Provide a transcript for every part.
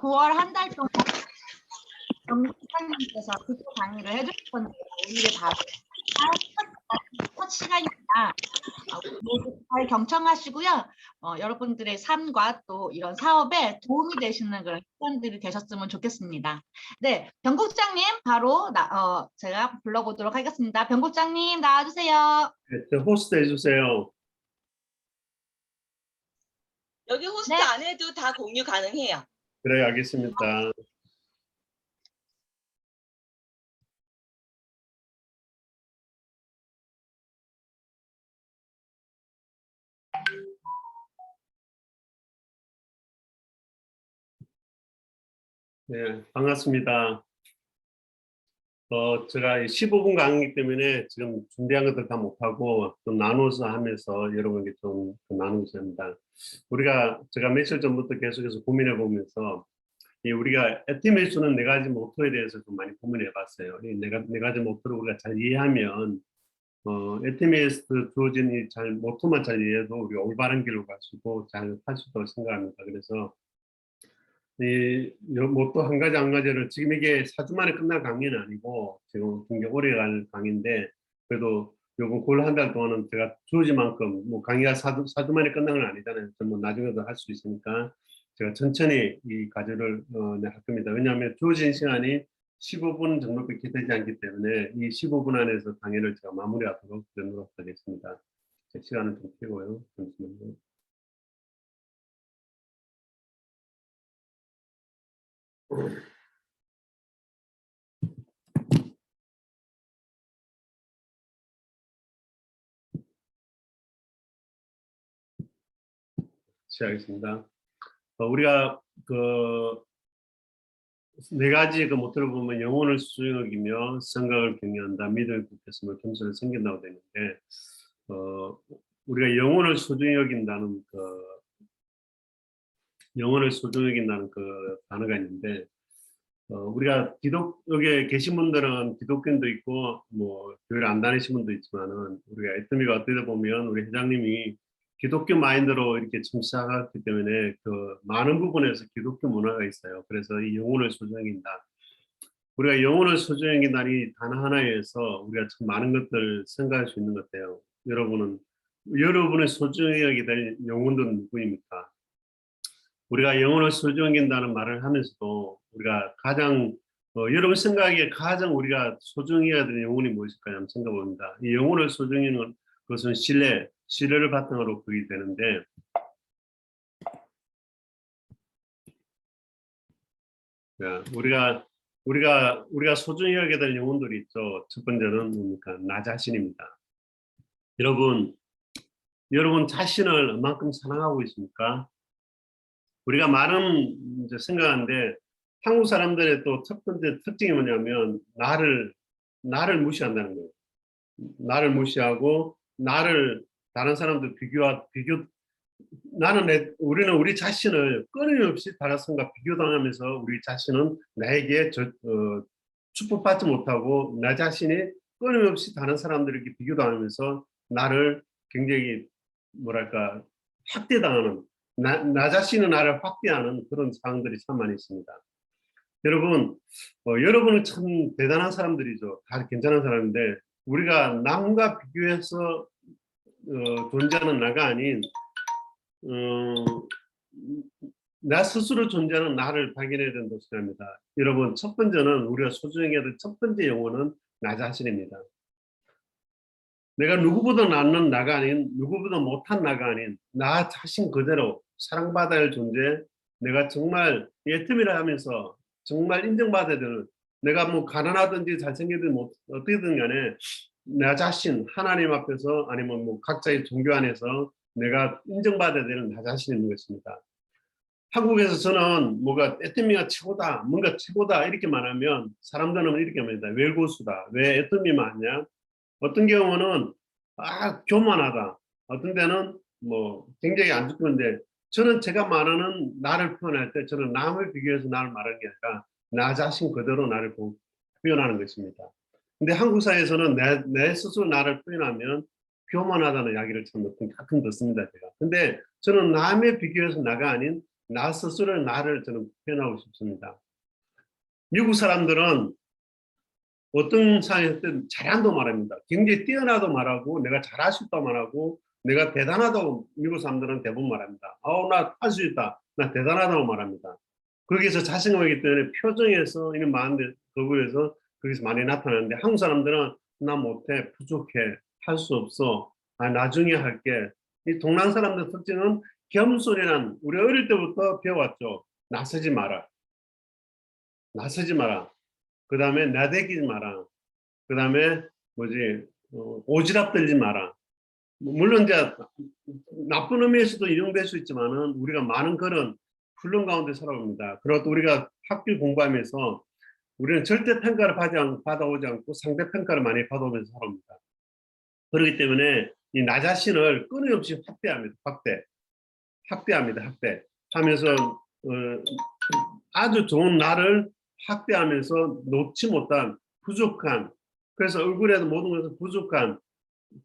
9월 한 달 동안 경장님께서 국어 강의를 해주실 건데 오늘이 바로 첫 시간입니다. 모두 잘 경청하시고요. 여러분들의 삶과 또 이런 사업에 도움이 되시는 그런 시간들이 되셨으면 좋겠습니다. 네, 변국장님 바로 제가 불러보도록 하겠습니다. 변국장님 나와주세요. 네, 호스트 해주세요. 여기 호스트 네. 안 해도 다 공유 가능해요. 그래, 알겠습니다. 네, 반갑습니다. 제가 15분 강의이기 때문에 지금 준비한 것들 다 못하고 좀 나눠서 하면서 여러분께 좀 나누고자 합니다. 제가 며칠 전부터 계속해서 고민해 보면서 우리가 에티메이션은 네 가지 모토에 대해서 좀 많이 고민해 봤어요. 이 네 가지 모토를 우리가 잘 이해하면 에티메이스 주어진 이 모토만 잘 이해해도 우리가 올바른 길로 가시고 잘 할 수 있다고 생각합니다. 그래서 이 모토 한 가지를 지금 이게 4주 만에 끝날 강의는 아니고 지금 굉장히 오래 갈 강의인데 그래도 요번 9월 한 달 동안은 제가 주어진 만큼 뭐 강의가 4주 만에 끝난 건 아니잖아요. 뭐 나중에도 할 수 있으니까 제가 천천히 이 과제를 할 겁니다. 왜냐하면 주어진 시간이 15분 정도밖에 되지 않기 때문에 이 15분 안에서 강의를 제가 마무리하도록 노력하겠습니다. 제 시간을 좀 피고요. 잠시만요. 시작하겠습니다. 우리가 네 가지 모토를 보면 영혼을 수용하며 생각을 경외한다, 믿음을 굳겠으며 겸손을 생긴다고 되는데 우리가 영혼을 소중히 여긴다는 그 단어가 있는데 우리가 여기에 계신 분들은 기독교인도 있고 뭐 교회를 안 다니신 분도 있지만은 우리가 애터미가 어떻게 보면 우리 회장님이 기독교 마인드로 이렇게 좀 시작했기 때문에 많은 부분에서 기독교 문화가 있어요. 그래서 이 영혼을 소중히 여긴다. 우리가 영혼을 소중히 여긴다는 이 단어 하나에서 우리가 참 많은 것들을 생각할 수 있는 것 같아요. 여러분의 소중히 여기야 될 영혼들은 누구입니까? 우리가 영혼을 소중히 여긴다는 말을 하면서도 우리가 여러분 생각에 가장 우리가 소중히 해야 되는 영혼이 무엇일까 한번 생각해 봅니다. 이 영혼을 소중히 하는 것은 신뢰를 바탕으로 그게 되는데 우리가 소중히 하게 될 영혼들이 있죠. 첫 번째는 뭡니까? 나 자신입니다. 여러분 자신을 얼만큼 사랑하고 있습니까? 우리가 많은 생각하는데 한국 사람들의 또 첫 번째 특징이 뭐냐면 나를 무시한다는 거예요. 나를 무시하고 다른 사람들 우리는 우리 자신을 끊임없이 다른 사람과 비교당하면서 우리 자신은 나에게 축복받지 못하고 나 자신이 끊임없이 다른 사람들에게 비교당하면서 나를 굉장히 학대당하는 나 자신은 나를 확대하는 그런 상황들이 참 많이 있습니다. 여러분은 참 대단한 사람들이죠. 다 괜찮은 사람인데 우리가 남과 비교해서 존재하는 나가 아닌 나 스스로 존재하는 나를 발견해야 된다고 생각합니다. 여러분 첫 번째는 우리가 소중히 해야 될 첫 번째 영혼은 나 자신입니다. 내가 누구보다 낫는 나가 아닌 누구보다 못한 나가 아닌 나 자신 그대로 사랑받아야 할 존재 내가 정말 애터미를 하면서 정말 인정받아야 되는 내가 뭐 가난하든지 잘생기든 어떻게든 간에 나 자신 하나님 앞에서 아니면 뭐 각자의 종교 안에서 내가 인정받아야 되는 나 자신이 있는 것입니다. 한국에서 저는 뭐가 애터미가 최고다 뭔가 최고다 이렇게 말하면 사람들은 이렇게 말합니다. 왜 고수다 왜 애터미만 하냐 어떤 경우는 교만하다. 어떤 데는 뭐 굉장히 안 좋던데 저는 제가 말하는 나를 표현할 때 저는 남을 비교해서 나를 말하는 게 아니라 나 자신 그대로 나를 표현하는 것입니다. 근데 한국 사회에서는 내 스스로 나를 표현하면 교만하다는 이야기를 참 가끔 듣습니다. 제가. 근데 저는 남의 비교해서 나가 아닌 나 스스로의 나를 저는 표현하고 싶습니다. 미국 사람들은 어떤 상황에서든 잘한다고 말합니다. 굉장히 뛰어나도 말하고 내가 잘할 수 있다고 말하고 내가 대단하다고 미국 사람들은 대부분 말합니다. 나 할 수 있다. 나 대단하다고 말합니다. 거기에서 자신감이기 때문에 표정에서 이런 마음들 거기에서 거기서 많이 나타나는데 한국 사람들은 나 못해, 부족해, 할 수 없어, 나중에 할게. 이 동양 사람들 특징은 겸손이란 우리 어릴 때부터 배워왔죠. 나서지 마라. 나서지 마라. 그 다음에 나대기지 마라. 그 다음에 오지랖 들지 마라. 물론 이제 나쁜 의미에서도 이용될 수 있지만은 우리가 많은 그런 훈련 가운데 살아옵니다. 그리고 또 우리가 학교 공부하면서 우리는 절대 평가를 받아오지 않고 상대 평가를 많이 받아오면서 살아옵니다. 그렇기 때문에 이 나 자신을 끊임없이 확대합니다. 확대 하면서 아주 좋은 나를 확대하면서 놓지 못한 부족한, 그래서 얼굴에도 모든 것을 부족한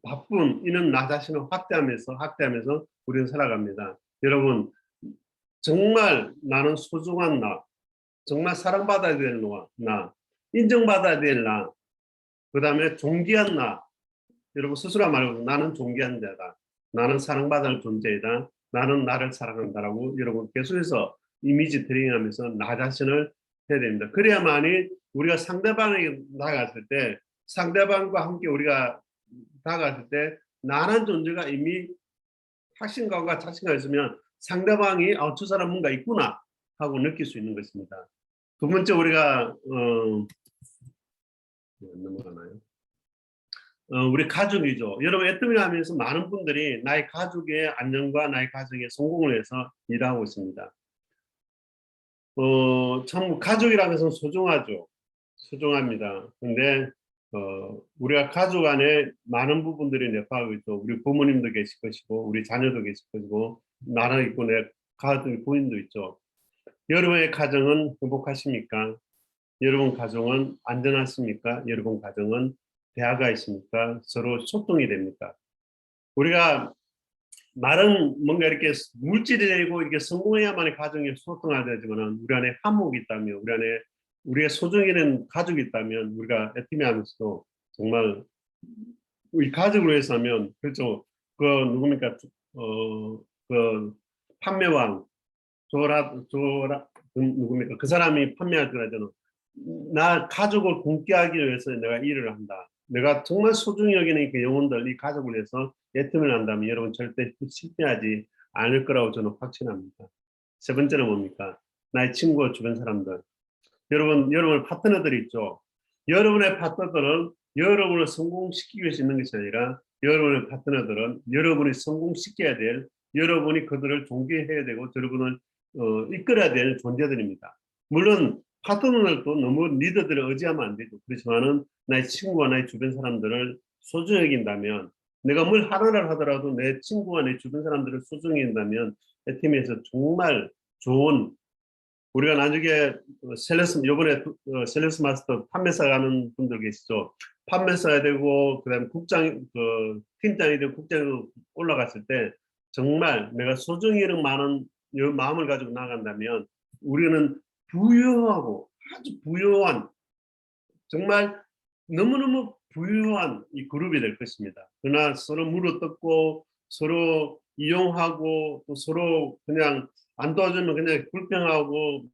바쁜 이런 나 자신을 확대하면서 우리는 살아갑니다. 여러분, 정말 나는 소중한 나, 정말 사랑받아야 될 나, 인정받아야 될 나, 그 다음에 존귀한 나. 여러분 스스로 말하고 나는 존귀한 자다, 나는 사랑받을 존재이다, 나는 나를 사랑한다라고 여러분 계속해서 이미지 트레이닝하면서 나 자신을 해야 됩니다. 그래야만이 우리가 상대방에게 나아갔을 때, 상대방과 함께 우리가 다가갔을 때 나란 존재가 이미 확신감과 자신감이 있으면 상대방이 저 사람 뭔가 있구나 하고 느낄 수 있는 것입니다. 두 번째, 우리가 넘어가나요? 우리 가족이죠. 여러분, 애터미를 하면서 많은 분들이 나의 가족의 안녕과 나의 가정의 성공을 위해서 일하고 있습니다. 참 가족이라는 것은 소중하죠. 소중합니다. 근데 우리가 가족 안에 많은 부분들이 내포하고 있죠. 우리 부모님도 계실 것이고 우리 자녀도 계실 것이고 나는 있고 내 가족 부인도 있죠. 여러분의 가정은 행복하십니까? 여러분 가정은 안전하십니까? 여러분 가정은 대화가 있습니까? 서로 소통이 됩니까? 우리가 말은 뭔가 이렇게 물질이 되고 이렇게 성공해야만이 가정이 소통하되지만 우리 안에 화목이 있다면, 우리 안에 우리의 소중히는 가족이 있다면, 우리가 애티미 하면서도 정말 우리 가족을 위해서 하면, 그렇죠. 그 누굽니까? 그 판매왕 누굽니까? 그 사람이 판매할 때는 나 가족을 굶게 하기 위해서 내가 일을 한다. 내가 정말 소중히 여기는 그 영혼들, 이 가족을 위해서 애틈을 한다면 여러분 절대 실패하지 않을 거라고 저는 확신합니다. 세 번째는 뭡니까? 나의 친구와 주변 사람들. 여러분 파트너들이 있죠. 여러분의 파트너들은 여러분을 성공시키기 위해서 있는 것이 아니라 여러분의 파트너들은 여러분이 성공시켜야 될, 여러분이 그들을 존경해야 되고 여러분을 이끌어야 될 존재들입니다. 물론 파트너들도 너무 리더들을 의지하면 안 되죠. 그렇지만은 나의 친구와 나의 주변 사람들을 소중히 여긴다면, 내가 뭘 하루를 하더라도 내 친구와 내 주변 사람들을 소중히 여긴다면 애팀에서 정말 좋은, 우리가 나중에 요번에 셀러스 마스터 판매사 가는 분들 계시죠. 판매사야 되고 그다음에 팀장이 되고 국장으로 올라갔을 때 정말 내가 소중히 이런 많은 마음을 가지고 나간다면 우리는 부유하고 아주 부유한, 정말 너무너무 부유한 이 그룹이 될 것입니다. 그러나 서로 물어뜯고 서로 이용하고 또 서로 그냥 안 도와주면 그냥 불평하고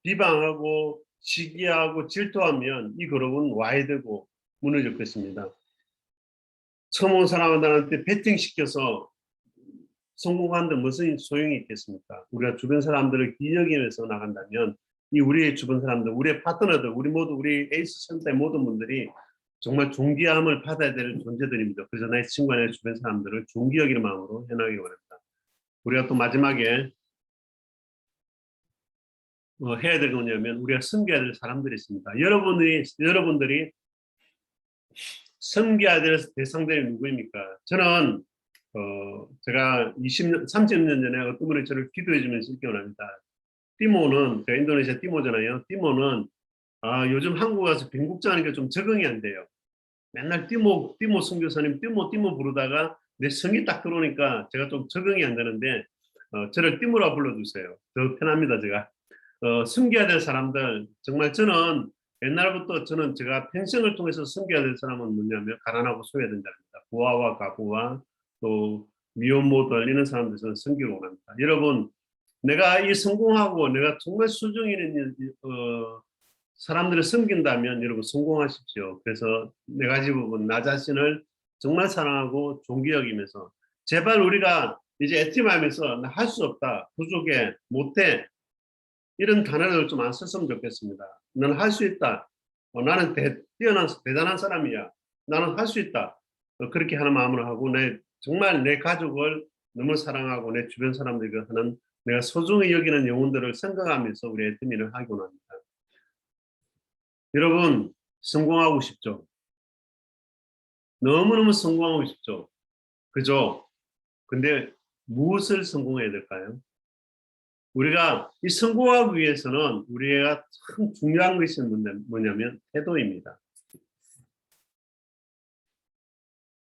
비방하고 시기하고 질투하면 이 그룹은 와해되고 무너질 것입니다. 처음 온 사람들한테 배팅시켜서 성공하는데 무슨 소용이 있겠습니까? 우리가 주변 사람들을 기억하면서 나간다면 이 우리의 주변 사람들, 우리의 파트너들, 우리 에이스 센터의 모든 분들이 정말 존귀함을 받아야 될 존재들입니다. 그래서 나의 친구와 내 주변 사람들을 존귀 여기는 마음으로 해나가기 원합니다. 우리가 또 마지막에 해야 될 거냐면 우리가 섬겨야 될 사람들이 있습니다. 여러분들이 섬겨야 될 대상들이 누구입니까? 저는 제가 30년 전에 어떤 분이 저를 기도해 주면서 이렇게 원합니다. 띠모는, 제가 인도네시아 띠모잖아요. 띠모는 요즘 한국 와서 빈국장하니까 좀 적응이 안 돼요. 맨날 띠모 선교사님 띠모 부르다가 내 성이 딱 들어오니까 제가 좀 적응이 안 되는데, 저를 띠무라 불러주세요. 더 편합니다, 제가. 숨겨야 될 사람들, 정말 저는 옛날부터 제가 평생을 통해서 숨겨야 될 사람은 뭐냐면 가난하고 소외된 자입니다. 부하와 가부와 또 미혼모들 이런 사람들 저는 섬기고 합니다. 여러분, 내가 이 성공하고 내가 정말 수중 있는 사람들을 섬긴다면 여러분 성공하십시오. 그래서 네 가지 부분, 나 자신을 정말 사랑하고 존귀 여기면서 제발 우리가 이제 애티마하면서 나 할 수 없다, 부족해, 못해 이런 단어를 좀 안 썼으면 좋겠습니다. 너는 할 수 있다. 나는 뛰어난 대단한 사람이야. 나는 할 수 있다. 그렇게 하는 마음으로 하고 정말 내 가족을 너무 사랑하고 내 주변 사람들과 하는 내가 소중히 여기는 영혼들을 생각하면서 우리 애터미를 하곤 합니다. 여러분 성공하고 싶죠? 너무너무 성공하고 싶죠? 그죠? 근데 무엇을 성공해야 될까요? 우리가 이 성공하기 위해서는 우리가 참 중요한 것이 뭐냐면 태도입니다.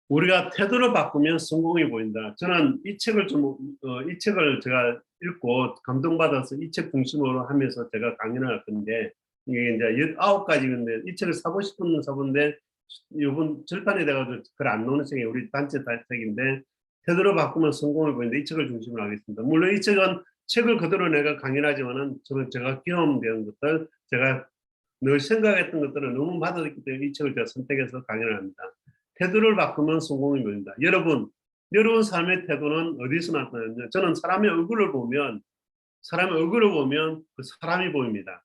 우리가 태도를 바꾸면 성공이 보인다. 저는 이 책을 이 책을 제가 읽고 감동받아서 이 책 중심으로 하면서 제가 강연을 할 건데 이게 이제 19가지인데 이 책을 사고 싶은 사본데 이번 절판이 돼가지고 글 안 나오는 책이 우리 단체 책인데 태도를 바꾸면 성공을 보이는데 이 책을 중심으로 하겠습니다. 물론 이 책을 그대로 내가 강연하지만은 제가 경험된 것들, 제가 늘 생각했던 것들을 너무 받아들였기 때문에 이 책을 제가 선택해서 강연을 합니다. 태도를 바꾸면 성공이 보인다. 여러분 삶의 태도는 어디서 나타나느냐? 저는 사람의 얼굴을 보면 그 사람이 보입니다.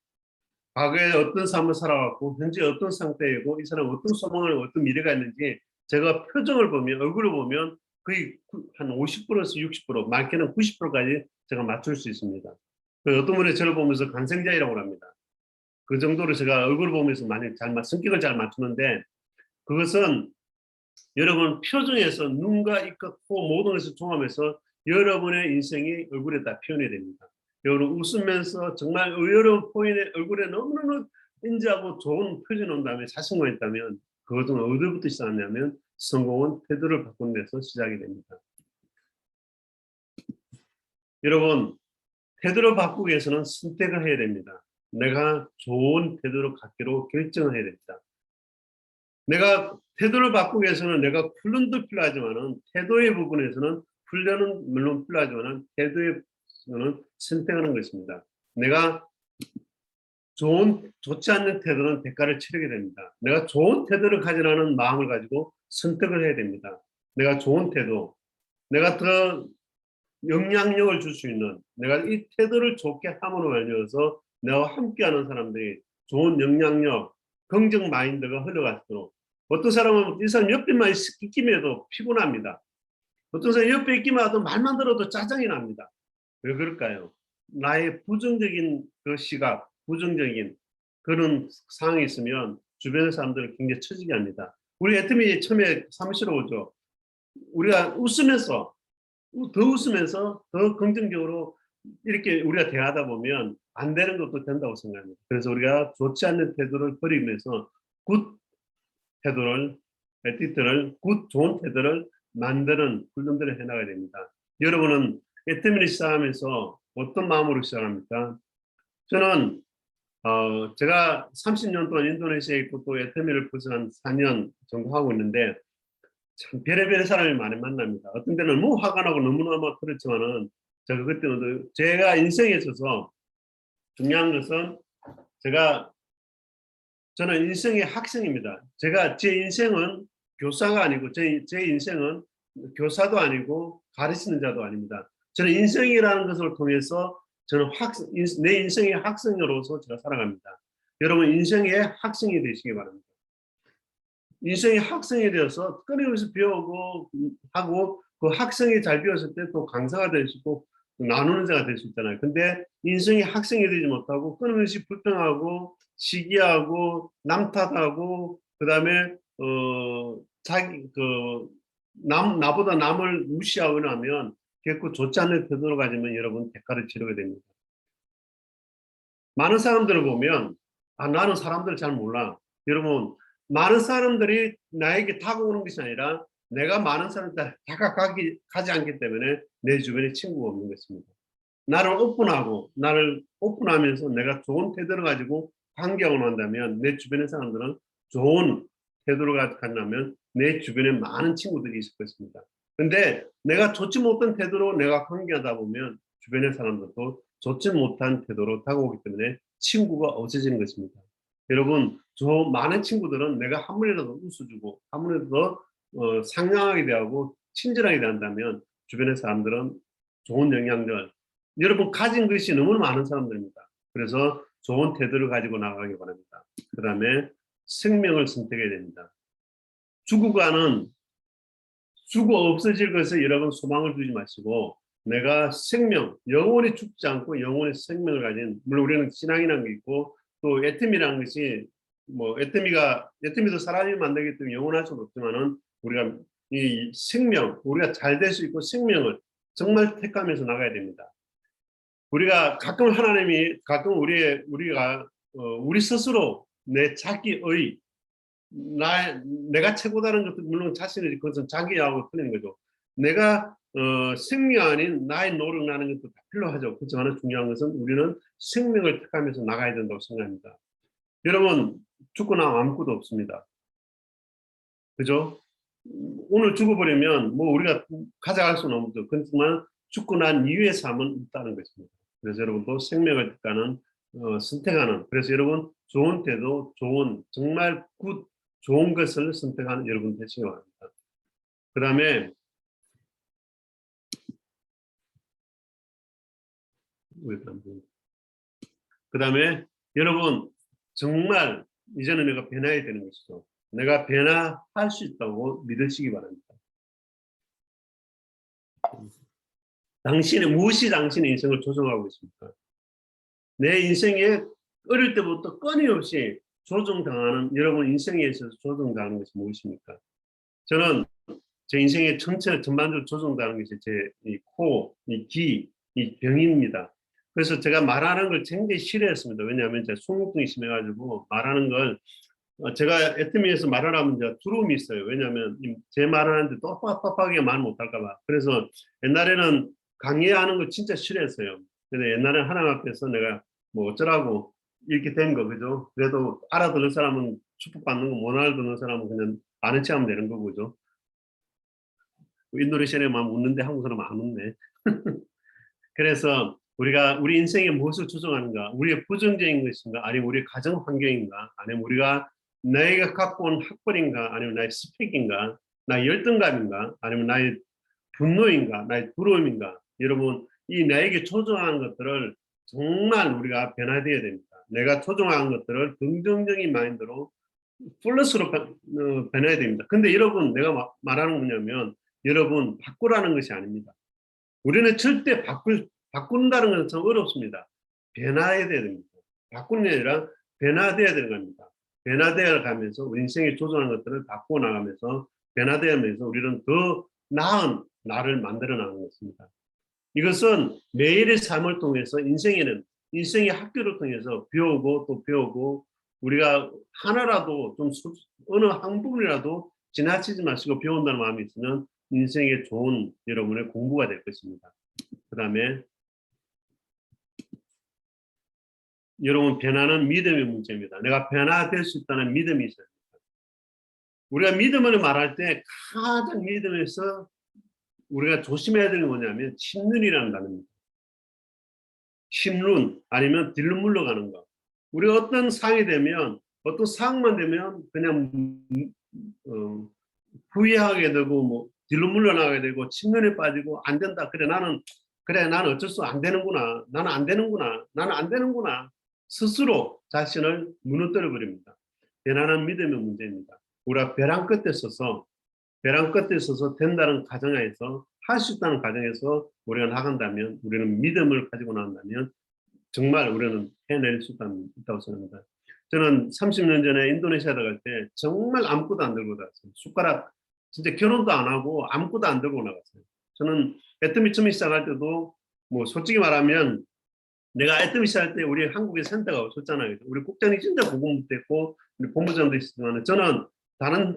과거에 어떤 삶을 살아왔고 현재 어떤 상태이고 이 사람 어떤 소망을 어떤 미래가 있는지 제가 표정을 보면 얼굴을 보면 거의 한 50%에서 60% 많게는 90%까지 제가 맞출 수 있습니다. 어떤 분이 저를 보면서 간생자이라고 합니다. 그 정도로 제가 얼굴을 보면서 많이 성격을 잘 맞추는데 그것은 여러분 표정에서 눈과 입과 코 모든 것을 종합해서 여러분의 인생이 얼굴에 다 표현이 됩니다. 여러분 웃으면서 정말 여러분 포인의 얼굴에 너무너무 인지하고 좋은 표정이 온 다음에 자신감 있다면 그것은 어디부터 시작하냐면 성공은 태도를 바꾸는 데서 시작이 됩니다. 여러분 태도를 바꾸기 위해서는 선택을 해야 됩니다. 내가 좋은 태도를 갖기로 결정을 해야 됩니다. 내가 태도를 바꾸기 위해서는 내가 훈련도 필요하지만은 태도의 부분에서는 훈련은 물론 필요하지만은 태도에서는 선택하는 것입니다. 내가 좋지 않는 태도는 대가를 치르게 됩니다. 내가 좋은 태도를 가지라는 마음을 가지고 선택을 해야 됩니다. 내가 좋은 태도, 내가 더 영향력을 줄 수 있는 내가 이 태도를 좋게 함으로 말미암아서 내가 함께하는 사람들이 좋은 영향력, 긍정 마인드가 흘러갈수록 어떤 사람은 이 사람 옆에만 있기만 해도 피곤합니다. 어떤 사람 옆에 있기만 해도 말만 들어도 짜증이 납니다. 왜 그럴까요? 나의 부정적인 그 시각, 부정적인 그런 상황이 있으면 주변의 사람들을 굉장히 처지게 합니다. 우리 애터미 처음에 사무실에 오죠. 우리가 웃으면서 더 긍정적으로 이렇게 우리가 대하다 보면 안 되는 것도 된다고 생각합니다. 그래서 우리가 좋지 않는 태도를 버리면서 굿 태도를, 좋은 태도를 만드는 훈련들을 해나가야 됩니다. 여러분은 애터미를 시작하면서 어떤 마음으로 시작합니까? 저는 제가 30년 동안 인도네시아에 있고 또 애터미를 벌써 한 4년 정도 하고 있는데 참 별의별 사람이 많이 만납니다. 어떤 때는 너무 화가 나고 너무너무 그렇지만은 제가 인생에 있어서 중요한 것은 저는 인생의 학생입니다. 제 인생은 교사가 아니고 제 인생은 교사도 아니고 가르치는 자도 아닙니다. 저는 인생이라는 것을 통해서 저는 내 인생의 학생으로서 제가 살아갑니다. 여러분 인생의 학생이 되시기 바랍니다. 인생의 학생이 되어서 끊임없이 배우고 하고 그 학생이 잘 배웠을 때 또 강사가 될 수 있고 나누는 자가 될 수 있잖아요. 근데 인생의 학생이 되지 못하고 끊임없이 불평하고 시기하고 남 탓하고 그다음에 나보다 남을 무시하거나 하면 결코 좋지 않은 태도를 가지면 여러분 대가를 치르게 됩니다. 많은 사람들을 보면 나는 사람들을 잘 몰라. 여러분 많은 사람들이 나에게 다가오는 것이 아니라 내가 많은 사람들 다가가지 않기 때문에 내 주변에 친구가 없는 것입니다. 나를 오픈하면서 내가 좋은 태도를 가지고 관계하고 난다면 내 주변의 사람들은 좋은 태도를 가진다면 내 주변에 많은 친구들이 있을 것입니다. 근데 내가 좋지 못한 태도로 내가 관계하다 보면 주변의 사람들도 좋지 못한 태도로 다가오기 때문에 친구가 없어지는 것입니다. 여러분, 많은 친구들은 내가 한 번이라도 웃어주고 한 번이라도 상냥하게 대하고 친절하게 대한다면 주변의 사람들은 좋은 영향력을, 여러분 가진 것이 너무 많은 사람들입니다. 그래서 좋은 태도를 가지고 나가기 바랍니다. 그 다음에 생명을 선택해야 됩니다. 죽어 없어질 것에 여러분 소망을 두지 마시고 내가 생명, 영원히 죽지 않고 영원히 생명을 가진, 물론 우리는 신앙이라는 게 있고 또 애터미라는 것이 뭐 애터미도 사람이 만들기 때문에 영원할 수는 없지만은 우리가 이 생명, 우리가 잘 될 수 있고 생명을 정말 택하면서 나가야 됩니다. 우리가 가끔 우리가 우리 스스로 내 자기의 내가 최고다는 것도 물론 자신의 그것은 자기하고 틀린 거죠. 내가 생명 아닌 나의 노력 나는 것도 다 필요하죠. 그렇지만 중요한 것은 우리는 생명을 택하면서 나가야 된다고 생각합니다. 여러분 죽고 나면 아무것도 없습니다. 그죠? 오늘 죽어버리면 뭐 우리가 가져갈 수는 없죠. 그렇지만 죽고 난 이후의 삶은 있다는 것입니다. 그래서 여러분도 생명을 선택하는, 그래서 여러분 좋은 태도, 정말 좋은 것을 선택하는 여러분 되시기 바랍니다. 그 다음에 여러분 정말 이제는 내가 변화해야 되는 것이죠. 내가 변화할 수 있다고 믿으시기 바랍니다. 무엇이 당신의 인생을 조종하고 있습니까? 내 인생에 어릴 때부터 끊임없이 조종당하는, 여러분 인생에 있어서 조종당하는 것이 무엇입니까? 저는 제 인생의 전반적으로 조종당하는 것이 제 이 코, 이 귀, 이 병입니다. 그래서 제가 말하는 걸 굉장히 싫어했습니다. 왜냐하면 제가 소문증이 심해가지고 말하는 걸 제가 애터미에서 말을 하면 제가 두려움이 있어요. 왜냐하면 제 말을 하는데 또 빡빡하게 말 못할까 봐. 그래서 옛날에는 강의하는 걸 진짜 싫어했어요. 근데 옛날에 하나님 앞에서 내가 뭐 어쩌라고 이렇게 된 거, 그죠? 그래도 알아듣는 사람은 축복받는 거, 못 알아듣는 사람은 그냥 아는 체 하면 되는 거고, 그죠? 인도네시아에만 웃는데 한국 사람은 안 웃네. 그래서 우리 인생의 무엇을 조종하는가? 우리의 부정적인 것인가? 아니면 우리의 가정 환경인가? 아니면 내가 갖고 온 학벌인가? 아니면 나의 스펙인가? 나의 열등감인가? 아니면 나의 분노인가? 나의 부러움인가? 여러분, 이 나에게 조종하는 것들을 정말 우리가 변화되어야 됩니다. 내가 조종하는 것들을 긍정적인 마인드로 플러스로 변해야 됩니다. 근데 여러분, 내가 말하는 거냐면 여러분 바꾸라는 것이 아닙니다. 우리는 절대 바꾼다는 것은 참 어렵습니다. 변화해야 됩니다. 바꾸는 게 아니라 변화돼야 되는 겁니다. 변화되어 가면서 우리 인생에 조종하는 것들을 바꾸어 나가면서 변화되면서 우리는 더 나은 나를 만들어 나가는 것입니다. 이것은 매일의 삶을 통해서 인생의 학교를 통해서 배우고 또 배우고 우리가 하나라도 어느 한 부분이라도 지나치지 마시고 배운다는 마음이 있으면 인생의 좋은 여러분의 공부가 될 것입니다. 그 다음에 여러분 변화는 믿음의 문제입니다. 내가 변화될 수 있다는 믿음이 있어야 됩니다. 우리가 믿음을 말할 때 가장 믿음에서 우리가 조심해야 되는 게 뭐냐면 침륜이라는 단어입니다. 침륜 아니면 딜로 물러가는 거. 우리가 어떤 상황이 되면 어떤 상황만 되면 그냥 후회하게 되고 뭐 딜로 물러나게 되고 침륜에 빠지고 안 된다. 나는 어쩔 수 안 되는구나. 나는 안 되는구나. 스스로 자신을 무너뜨려 버립니다. 변화는 믿음의 문제입니다. 우리가 벼랑 끝에 서서 된다는 가정에서 할 수 있다는 가정에서 우리가 나간다면 우리는 믿음을 가지고 나간다면 정말 우리는 해낼 수 있다고 생각합니다. 저는 30년 전에 인도네시아 나갈 때 정말 아무것도 안 들고 나갔어요. 숟가락 진짜 결혼도 안 하고 아무것도 안 들고 나갔어요. 저는 애터미 처음 시작할 때도 뭐 솔직히 말하면 내가 애터미 시작할 때 우리 한국에 센터가 없었잖아요. 우리 국장이 진짜 고군분투했고 우리 본부장도 있었지만 저는 다른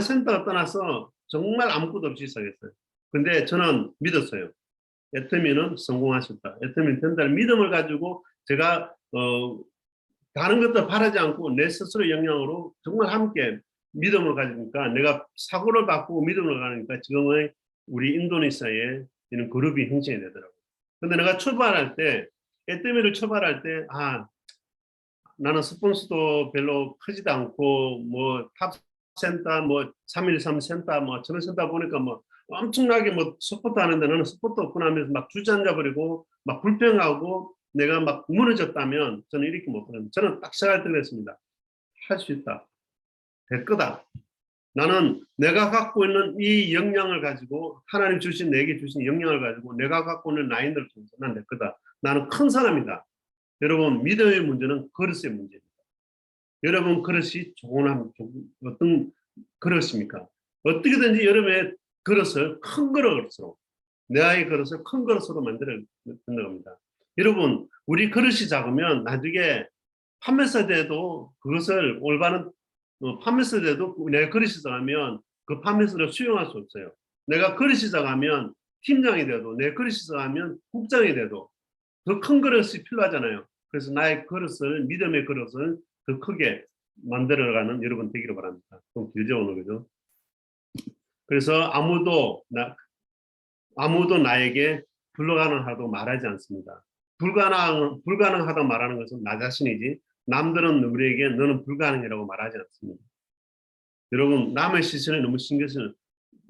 센터가 떠나서 정말 아무것도 없이 시작했어요. 근데 저는 믿었어요. 애터미는 성공하셨다. 애터미는 된다는 믿음을 가지고 제가 다른 것도 바라지 않고 내 스스로 역량으로 정말 함께 믿음을 가지니까 내가 사고를 바꾸고 믿음을 가니까 지금의 우리 인도네시아에 이런 그룹이 형성이 되더라고요. 근데 내가 출발할 때, 애터미를 출발할 때, 나는 스폰서도 별로 크지도 않고, 뭐, 탑센터, 뭐, 313 센터, 뭐, 저런 센터 보니까 뭐, 엄청나게 뭐, 스포트 하는데 나는 스포트 없구나 하면서 막 주저앉아버리고, 막 불평하고, 내가 막 무너졌다면, 저는 이렇게 못하는, 저는 딱 시작할 때 그랬습니다. 할 수 있다. 될 거다. 나는 내가 갖고 있는 이 역량을 가지고, 하나님 주신, 내게 주신 역량을 가지고, 내가 갖고 있는 라인을 통해서 난 될 거다. 나는 큰 사람이다. 여러분, 믿음의 문제는 그릇의 문제입니다. 여러분 그릇이 어떤 그릇입니까? 어떻게든지 여러분의 그릇을 큰 그릇으로, 내 아이 그릇을 큰 그릇으로 만들어야 된다고 합니다. 여러분, 우리 그릇이 작으면 나중에 판매사 돼도 그것을 올바른 판매사 돼도 내 그릇이 작으면 그 판매사를 수용할 수 없어요. 내가 그릇이 작으면 팀장이 돼도, 내 그릇이 작으면 국장이 돼도 더 큰 그릇이 필요하잖아요. 그래서 나의 그릇을, 믿음의 그릇을 더 크게 만들어가는 여러분 되기를 바랍니다. 좀 길죠, 오늘, 그죠? 그래서 아무도 나에게 불가능하다고 말하지 않습니다. 불가능하다고 말하는 것은 나 자신이지, 남들은 우리에게 너는 불가능이라고 말하지 않습니다. 여러분, 남의 시선에 너무 신경 쓰는,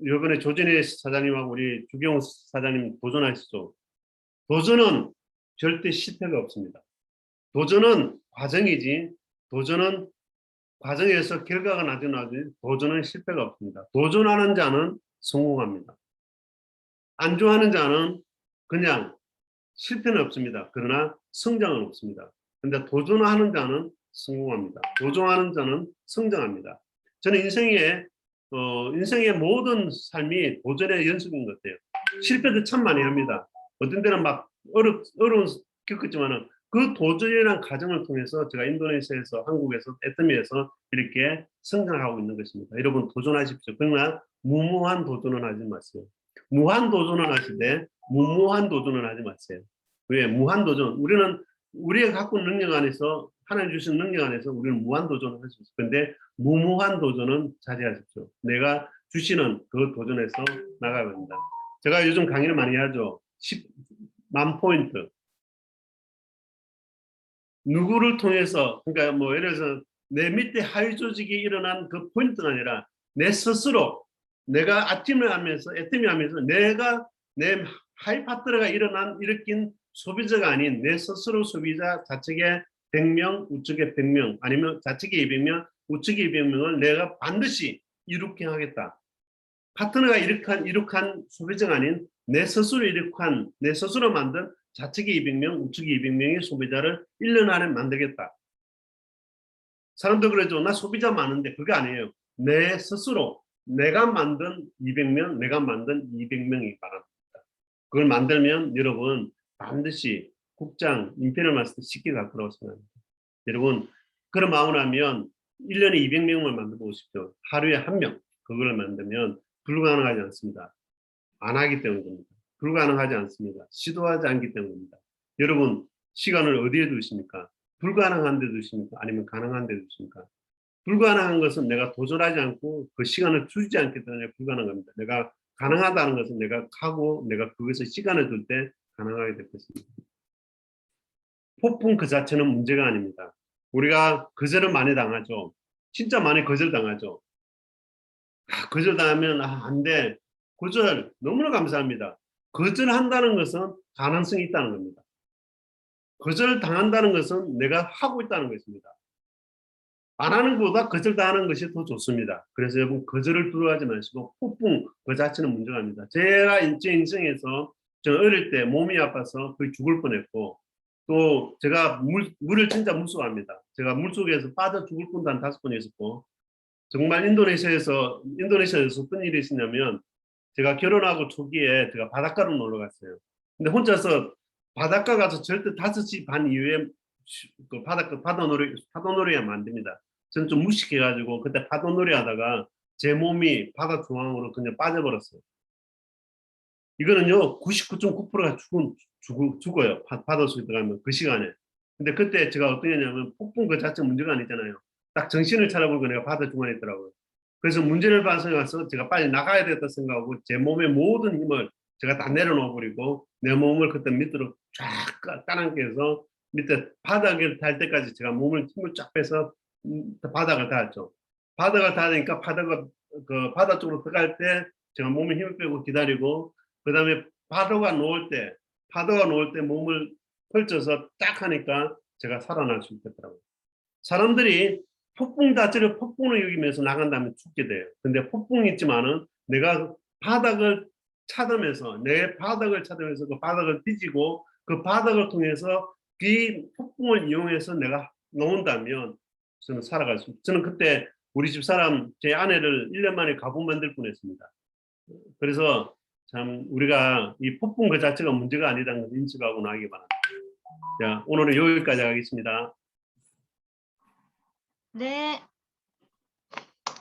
이번에 조진희 사장님하고 우리 주경 사장님 도전하시죠. 도전은 절대 실패가 없습니다. 도전은 과정이지, 도전은 과정에서 결과가 나지 도전은 실패가 없습니다. 도전하는 자는 성공합니다. 안주하는 자는 그냥 실패는 없습니다. 그러나 성장은 없습니다. 근데 도전하는 자는 성공합니다. 도전하는 자는 성장합니다. 저는 인생의 모든 삶이 도전의 연속인 것 같아요. 실패도 참 많이 합니다. 어떤 때는 막 어려운 겪었지만은 그 도전이라는 과정을 통해서 제가 인도네시아에서, 한국에서, 애터미에서 이렇게 성장하고 있는 것입니다. 여러분 도전하십시오. 그러나 무모한 도전은 하지 마세요. 무한 도전을 하시되 무모한 도전을 하지 마세요. 왜? 무한 도전. 우리가 갖고 있는 능력 안에서, 하나님 주신 능력 안에서 우리는 무한 도전을 할 수 있어요. 근데 무모한 도전은 자제하십시오. 내가 주시는 그 도전에서 나가야 합니다. 제가 요즘 강의를 많이 하죠. 10만 포인트. 누구를 통해서, 그러니까 뭐 예를 들어서 내 밑에 하위 조직이 일어난 그 포인트가 아니라 내 스스로, 내가 아침을 하면서, 애터미 하면서 내가 내 하위 파트너가 일으킨 소비자가 아닌 내 스스로 소비자, 좌측에 100명, 우측에 100명, 아니면 좌측에 200명, 우측에 200명을 내가 반드시 이룩해 하겠다. 파트너가 이룩한 소비자가 아닌 내 스스로 이룩한, 내 스스로 만든 좌측에 200명, 우측에 200명의 소비자를 1년 안에 만들겠다. 사람들 그러죠. 나 소비자 많은데. 그게 아니에요. 내 스스로 내가 만든 200명, 내가 만든 200명이 바랍니다. 그걸 만들면 여러분 반드시 국장, 임페리얼 마스터 쉽게 갖고 나올 수 있습니다. 여러분 그런 마음을 하면 1년에 200명을 만들어 보십시오. 하루에 1명 그걸 만들면 불가능하지 않습니다. 안 하기 때문입니다. 불가능하지 않습니다. 시도하지 않기 때문입니다. 여러분 시간을 어디에 두십니까? 불가능한 데 두십니까? 아니면 가능한 데 두십니까? 불가능한 것은 내가 도전하지 않고 그 시간을 주지 않기 때문에 불가능한 겁니다. 내가 가능하다는 것은 내가 하고 내가 그것에 시간을 둘 때 가능하게 될 것입니다. 폭풍 그 자체는 문제가 아닙니다. 우리가 거절을 많이 당하죠. 진짜 많이 거절당하죠. 거절당하면 안 돼. 거절 너무나 감사합니다. 거절한다는 것은 가능성이 있다는 겁니다. 거절당한다는 것은 내가 하고 있다는 것입니다. 안 하는 것보다 거절당하는 것이 더 좋습니다. 그래서 여러분 거절을 두려워하지 마시고 폭풍 그 자체는 문제가 아닙니다. 제가 제 인생에서 저는 어릴 때 몸이 아파서 거의 죽을 뻔했고 또 제가 물을 진짜 무서워합니다. 제가 물속에서 빠져 죽을 뻔도 한 5번 있었고 정말 인도네시아에서 어떤 일이 있었냐면 제가 결혼하고 초기에 제가 바닷가로 놀러 갔어요. 근데 혼자서 바닷가 가서 절대 5시 반 이후에 그 파도놀이 하면 안 됩니다. 저는 좀 무식해가지고 그때 파도놀이 하다가 제 몸이 바다 중앙으로 그냥 빠져버렸어요. 이거는요 99.9%가 죽어요. 바다 속에 들어가면 그 시간에. 근데 그때 제가 어떻게 했냐면 폭풍 그 자체 문제가 아니잖아요. 딱 정신을 차려보고 내가 바다 중간에 있더라고요. 그래서 문제를 발생해서 제가 빨리 나가야 되겠다 생각하고 제 몸의 모든 힘을 제가 다 내려놓아 버리고 내 몸을 그때 밑으로 쫙 까랑게 해서 밑에 바닥을 닿을 때까지 제가 몸을 힘을 쫙 빼서 바닥을 닿았죠. 바닥을 닿으니까 그 바다 쪽으로 들어갈 때 제가 몸에 힘을 빼고 기다리고 그다음에 파도가 놓을 때 몸을 펼쳐서 딱 하니까 제가 살아날 수 있겠더라고요. 사람들이 폭풍 자체를 폭풍으로 여기면서 나간다면 죽게 돼요. 근데 폭풍이 있지만은 내가 바닥을 찾으면서 그 바닥을 뒤지고 그 바닥을 통해서 그 폭풍을 이용해서 내가 놓은다면 저는 살아갈 수 있어요. 저는 그때 우리 집 사람 제 아내를 1년 만에 가부 만들 뻔했습니다. 그래서 참 우리가 이 폭풍 그 자체가 문제가 아니라는 걸 인식하고 나가기 바랍니다. 자, 오늘은 여기까지 하겠습니다. 네,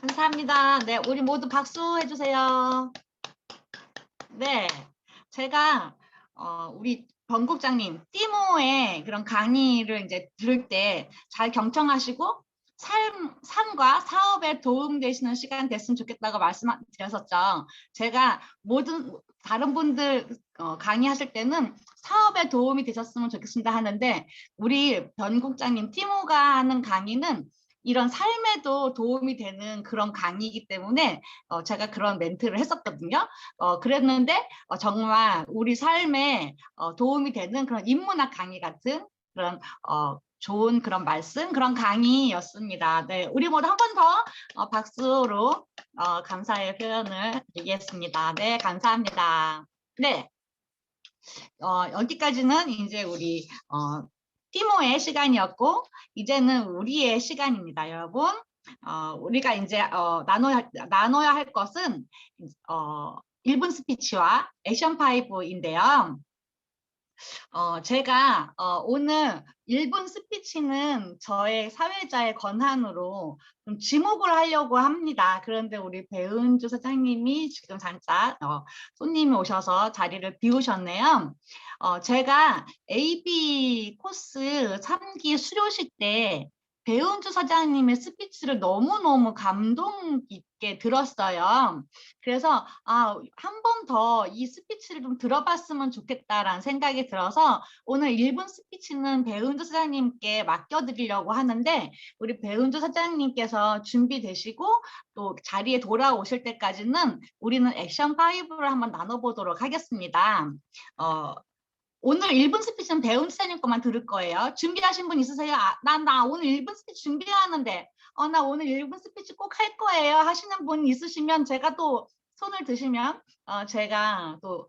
감사합니다. 네, 우리 모두 박수 해주세요. 네, 제가 우리 변국장님 띠모의 그런 강의를 이제 들을 때 잘 경청하시고 삶과 사업에 도움되시는 시간 됐으면 좋겠다고 말씀드렸었죠. 제가 모든 다른 분들 강의하실 때는 사업에 도움이 되셨으면 좋겠습니다 하는데 우리 변국장님 띠모가 하는 강의는 이런 삶에도 도움이 되는 그런 강의이기 때문에 제가 그런 멘트를 했었거든요. 그랬는데 정말 우리 삶에 도움이 되는 그런 인문학 강의 같은 그런 좋은 그런 말씀, 그런 강의였습니다. 네, 우리 모두 한 번 더 박수로 감사의 표현을 드리겠습니다. 네, 감사합니다. 네, 여기까지는 이제 우리 티모의 시간이었고 이제는 우리의 시간입니다, 여러분. 우리가 이제 나눠야 할 것은 1분 스피치와 액션 5인데요. 제가 오늘 1분 스피치는 저의 사회자의 권한으로 좀 지목을 하려고 합니다. 그런데 우리 배은주 사장님이 지금 잠깐 손님이 오셔서 자리를 비우셨네요. 제가 AB 코스 3기 수료식 때 배은주 사장님의 스피치를 너무너무 감동 깊게 들었어요. 그래서 한 번 더 이 스피치를 좀 들어봤으면 좋겠다라는 생각이 들어서 오늘 1분 스피치는 배은주 사장님께 맡겨드리려고 하는데 우리 배은주 사장님께서 준비되시고 또 자리에 돌아오실 때까지는 우리는 액션 5를 한번 나눠보도록 하겠습니다. 오늘 1분 스피치는 배은주 사장님 것만 들을 거예요. 준비하신 분 있으세요? 나 오늘 1분 스피치 준비하는데 나 오늘 1분 스피치 꼭 할 거예요 하시는 분 있으시면 제가 또 손을 드시면 제가 또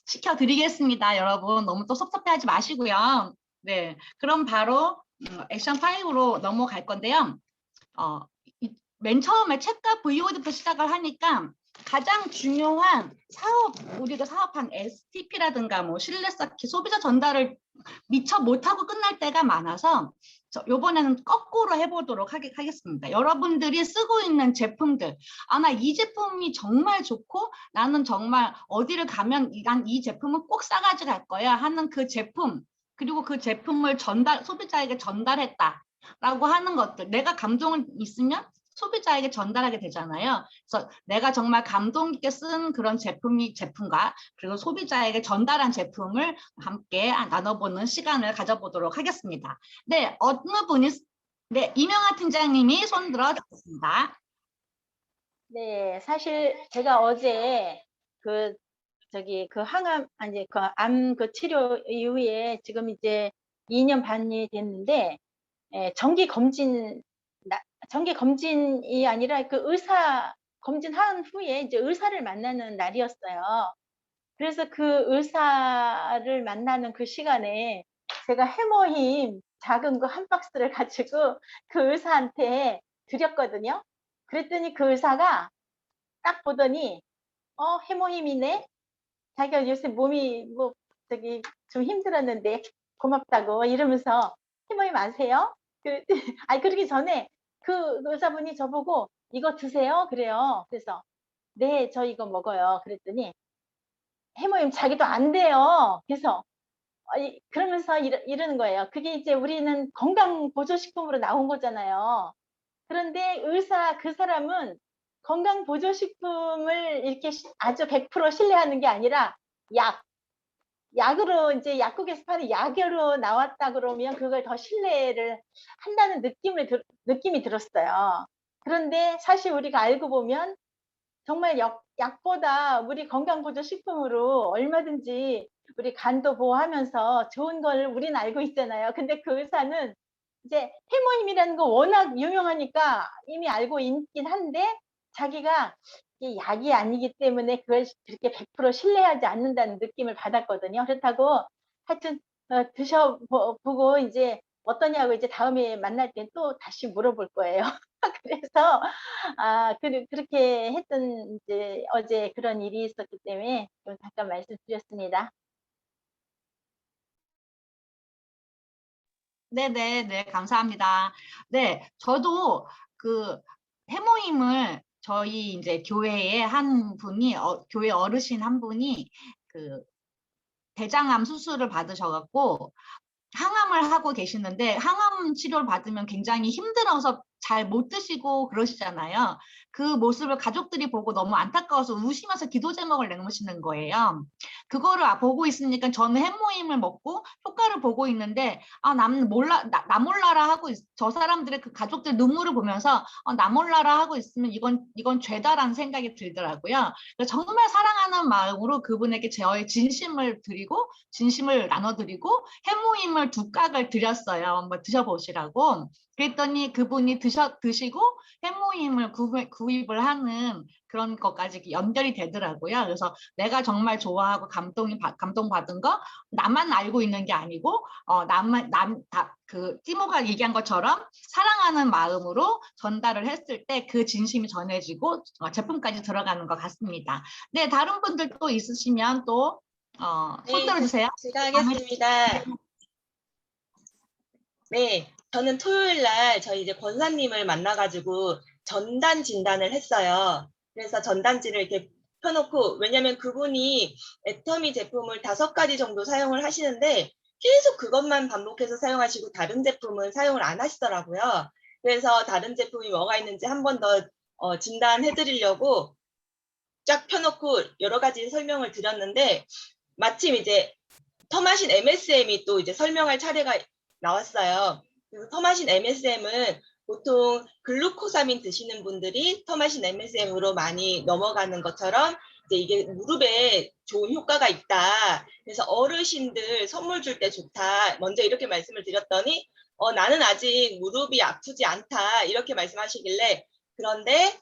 시켜드리겠습니다. 여러분 너무 또 섭섭해하지 마시고요. 네, 그럼 바로 액션 5로 넘어갈 건데요. 맨 처음에 책과 VOD부터 시작을 하니까 가장 중요한 우리가 사업한 STP라든가 뭐 신뢰 쌓기, 소비자 전달을 미처 못하고 끝날 때가 많아서 이번에는 거꾸로 해보도록 하겠습니다. 여러분들이 쓰고 있는 제품들, 나 이 제품이 정말 좋고 나는 정말 어디를 가면 난 이 제품은 꼭 싸가지고 갈 거야 하는 그 제품, 그리고 그 제품을 소비자에게 전달했다라고 하는 것들, 내가 감동을 있으면 소비자에게 전달하게 되잖아요. 그래서 내가 정말 감동 깊게 쓴 그런 제품과 그리고 소비자에게 전달한 제품을 함께 나눠보는 시간을 가져보도록 하겠습니다. 네, 어느 분이 네, 이명아 팀장님이 손 들어 주셨습니다. 네, 사실 제가 어제 암 치료 이후에 지금 이제 2년 반이 됐는데, 정기 검진이 아니라 그 의사 검진한 후에 이제 의사를 만나는 날이었어요. 그래서 그 의사를 만나는 그 시간에 제가 해모힘 작은 거 한 박스를 가지고 그 의사한테 드렸거든요. 그랬더니 그 의사가 딱 보더니 해모힘이네. 자기가 요새 몸이 좀 힘들었는데 고맙다고 이러면서 해모힘 아세요? 그러기 전에 그 의사분이 저보고 이거 드세요? 그래요. 그래서 네, 저 이거 먹어요. 그랬더니 해모임 자기도 안 돼요. 그래서 그러면서 이러는 거예요. 그게 이제 우리는 건강 보조식품으로 나온 거잖아요. 그런데 그 사람은 건강 보조식품을 이렇게 아주 100% 신뢰하는 게 아니라 약으로 이제 약국에서 파는 약으로 나왔다 그러면 그걸 더 신뢰를 한다는 느낌이 들었어요. 그런데 사실 우리가 알고 보면 정말 약보다 우리 건강보조식품으로 얼마든지 우리 간도 보호하면서 좋은 걸 우리는 알고 있잖아요. 근데 그 의사는 이제 해모임이라는 거 워낙 유명하니까 이미 알고 있긴 한데 자기가 이게 약이 아니기 때문에 그걸 그렇게 100% 신뢰하지 않는다는 느낌을 받았거든요. 그렇다고 하여튼 드셔보고 이제 어떠냐고 이제 다음에 만날 땐 또 다시 물어볼 거예요. 그래서 그렇게 했던 이제 어제 그런 일이 있었기 때문에 좀 잠깐 말씀드렸습니다. 네네네, 감사합니다. 네, 저도 그 해모임을 저희 이제 교회에 한 분이, 교회 어르신 한 분이 그 대장암 수술을 받으셔갖고 항암을 하고 계시는데 항암 치료를 받으면 굉장히 힘들어서 잘 못 드시고 그러시잖아요. 그 모습을 가족들이 보고 너무 안타까워서 우시면서 기도 제목을 내놓으시는 거예요. 그거를 보고 있으니까 저는 해모임을 먹고 효과를 보고 있는데 남 몰라 나 몰라라 하고 저 사람들의 그 가족들 눈물을 보면서 나 몰라라 하고 있으면 이건 죄다라는 생각이 들더라고요. 정말 사랑하는 마음으로 그분에게 저의 진심을 드리고 진심을 나눠드리고 해모임을 2깍을 드렸어요. 한번 드셔보시라고. 그랬더니 그분이 드시고 해모임을 구입을 하는 그런 것까지 연결이 되더라고요. 그래서 내가 정말 좋아하고 감동받은 거 나만 알고 있는 게 아니고 그 티모가 얘기한 것처럼 사랑하는 마음으로 전달을 했을 때 그 진심이 전해지고 제품까지 들어가는 것 같습니다. 네, 다른 분들 또 있으시면 또 손 네, 들어주세요. 제가 하겠습니다. 네, 저는 토요일 날 저희 이제 권사님을 만나가지고 전단 진단을 했어요. 그래서 전단지를 이렇게 펴놓고, 왜냐면 그분이 애터미 제품을 5가지 정도 사용을 하시는데 계속 그것만 반복해서 사용하시고 다른 제품은 사용을 안 하시더라고요. 그래서 다른 제품이 뭐가 있는지 한 번 더 진단해 드리려고 쫙 펴놓고 여러 가지 설명을 드렸는데, 마침 이제 터마신 MSM이 또 이제 설명할 차례가 나왔어요. 그래서 터마신 MSM은 보통 글루코사민 드시는 분들이 터마신 MSM으로 많이 넘어가는 것처럼 이제 이게 무릎에 좋은 효과가 있다. 그래서 어르신들 선물 줄 때 좋다. 먼저 이렇게 말씀을 드렸더니 나는 아직 무릎이 아프지 않다. 이렇게 말씀하시길래, 그런데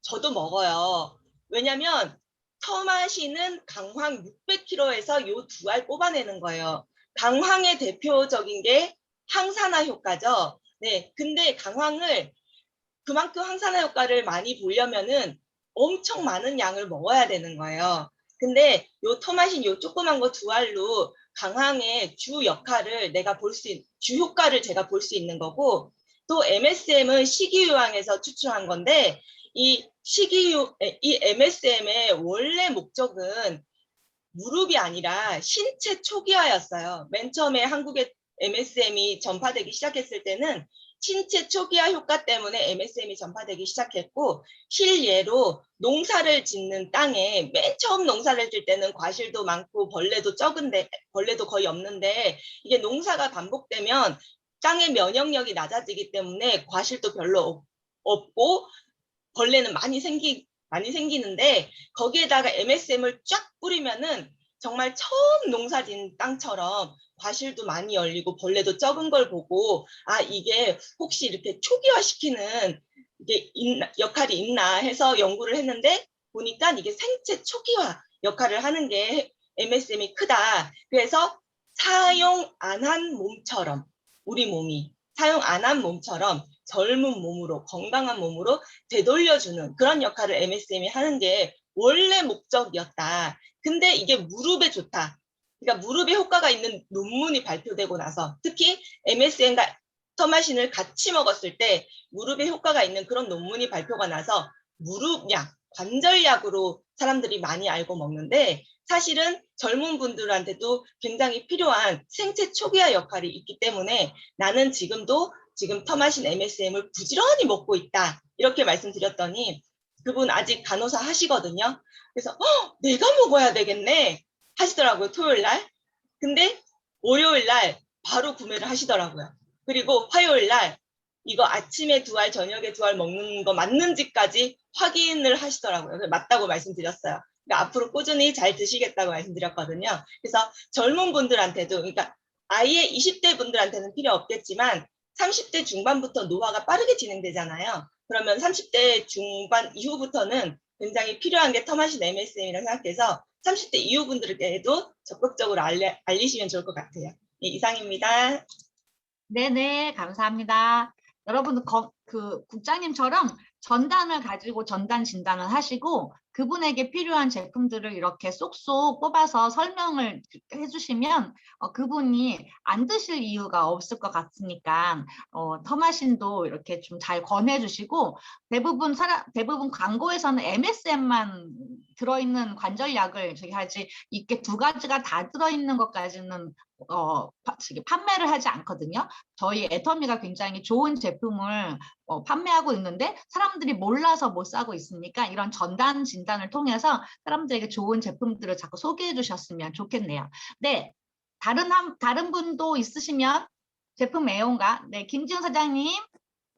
저도 먹어요. 왜냐면 터마신은 강황 600kg에서 요 2알 뽑아내는 거예요. 강황의 대표적인 게 항산화 효과죠. 네, 근데 강황을 그만큼 항산화 효과를 많이 보려면은 엄청 많은 양을 먹어야 되는 거예요. 근데 요 터마신 요 조그만 거 2알로 강황의 주 역할을 주 효과를 제가 볼 수 있는 거고, 또 MSM은 식이요양에서 추출한 건데 이 MSM의 원래 목적은 무릎이 아니라 신체 초기화였어요. 맨 처음에 한국에 MSM이 전파되기 시작했을 때는 신체 초기화 효과 때문에 MSM이 전파되기 시작했고, 실예로 농사를 짓는 땅에 맨 처음 농사를 질 때는 과실도 많고 벌레도 거의 없는데, 이게 농사가 반복되면 땅의 면역력이 낮아지기 때문에 과실도 별로 없고 벌레는 많이 생기는데, 거기에다가 MSM을 쫙 뿌리면은 정말 처음 농사진 땅처럼 과실도 많이 열리고 벌레도 적은 걸 보고, 이게 혹시 이렇게 초기화시키는 역할이 있나 해서 연구를 했는데, 보니까 이게 생체 초기화 역할을 하는 게 MSM이 크다. 그래서 사용 안 한 몸처럼, 우리 몸이 사용 안 한 몸처럼 젊은 몸으로, 건강한 몸으로 되돌려주는 그런 역할을 MSM이 하는 게 원래 목적이었다. 근데 이게 무릎에 좋다. 그러니까 무릎에 효과가 있는 논문이 발표되고 나서, 특히 MSM과 터마신을 같이 먹었을 때 무릎에 효과가 있는 그런 논문이 발표가 나서 무릎약, 관절약으로 사람들이 많이 알고 먹는데 사실은 젊은 분들한테도 굉장히 필요한 생체 초기화 역할이 있기 때문에 나는 지금도 지금 터마신 MSM을 부지런히 먹고 있다. 이렇게 말씀드렸더니 그분 아직 간호사 하시거든요. 그래서 내가 먹어야 되겠네 하시더라고요. 토요일 날. 근데 월요일 날 바로 구매를 하시더라고요. 그리고 화요일 날 이거 아침에 2알, 저녁에 2알 먹는 거 맞는지까지 확인을 하시더라고요. 그래서 맞다고 말씀드렸어요. 그러니까 앞으로 꾸준히 잘 드시겠다고 말씀드렸거든요. 그래서 젊은 분들한테도, 그러니까 아예 20대 분들한테는 필요 없겠지만 30대 중반부터 노화가 빠르게 진행되잖아요. 그러면 30대 중반 이후부터는 굉장히 필요한 게 터마신 MSM이라고 생각해서 30대 이후 분들에게도 적극적으로 알리시면 좋을 것 같아요. 네, 이상입니다. 네네, 감사합니다. 여러분, 국장님처럼 전단을 가지고 전단 진단을 하시고 그분에게 필요한 제품들을 이렇게 쏙쏙 뽑아서 설명을 해주시면 그분이 안 드실 이유가 없을 것 같으니까 터마신도 이렇게 좀 잘 권해주시고 대부분 광고에서는 MSM만 들어있는 관절약을 저기 하지 이게 2가지가 다 들어있는 것까지는 판매를 하지 않거든요. 저희 애터미가 굉장히 좋은 제품을 판매하고 있는데 사람들이 몰라서 못 사고 있으니까 이런 전단 진단을 통해서 사람들에게 좋은 제품들을 자꾸 소개해 주셨으면 좋겠네요. 네, 다른 분도 있으시면 제품 애용가. 네, 김지훈 사장님.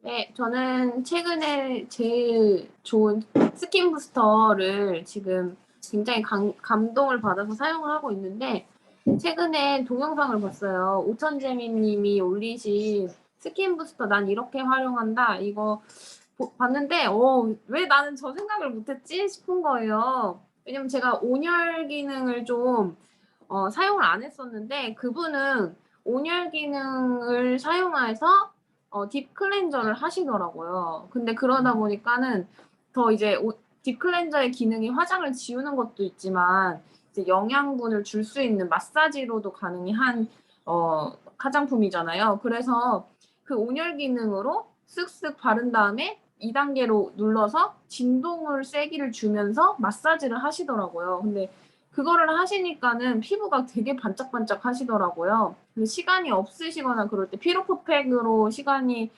네, 저는 최근에 제일 좋은 스킨 부스터를 지금 굉장히 감동을 받아서 사용을 하고 있는데 최근에 동영상을 봤어요. 오천재미님이 올리신 스킨 부스터 난 이렇게 활용한다 이거 봤는데 왜 나는 저 생각을 못했지 싶은 거예요. 왜냐면 제가 온열 기능을 좀 사용을 안 했었는데 그분은 온열 기능을 사용해서 딥 클렌저를 하시더라고요. 근데 그러다 보니까는 더 이제 딥 클렌저의 기능이 화장을 지우는 것도 있지만 이제 영양분을 줄 수 있는 마사지로도 가능한 화장품이잖아요. 그래서 그 온열 기능으로 쓱쓱 바른 다음에 2단계로 눌러서 진동을 세기를 주면서 마사지를 하시더라고요. 근데 그거를 하시니까는 피부가 되게 반짝반짝 하시더라고요. 근데 시간이 없으시거나 그럴 때 피로포팩으로 시간이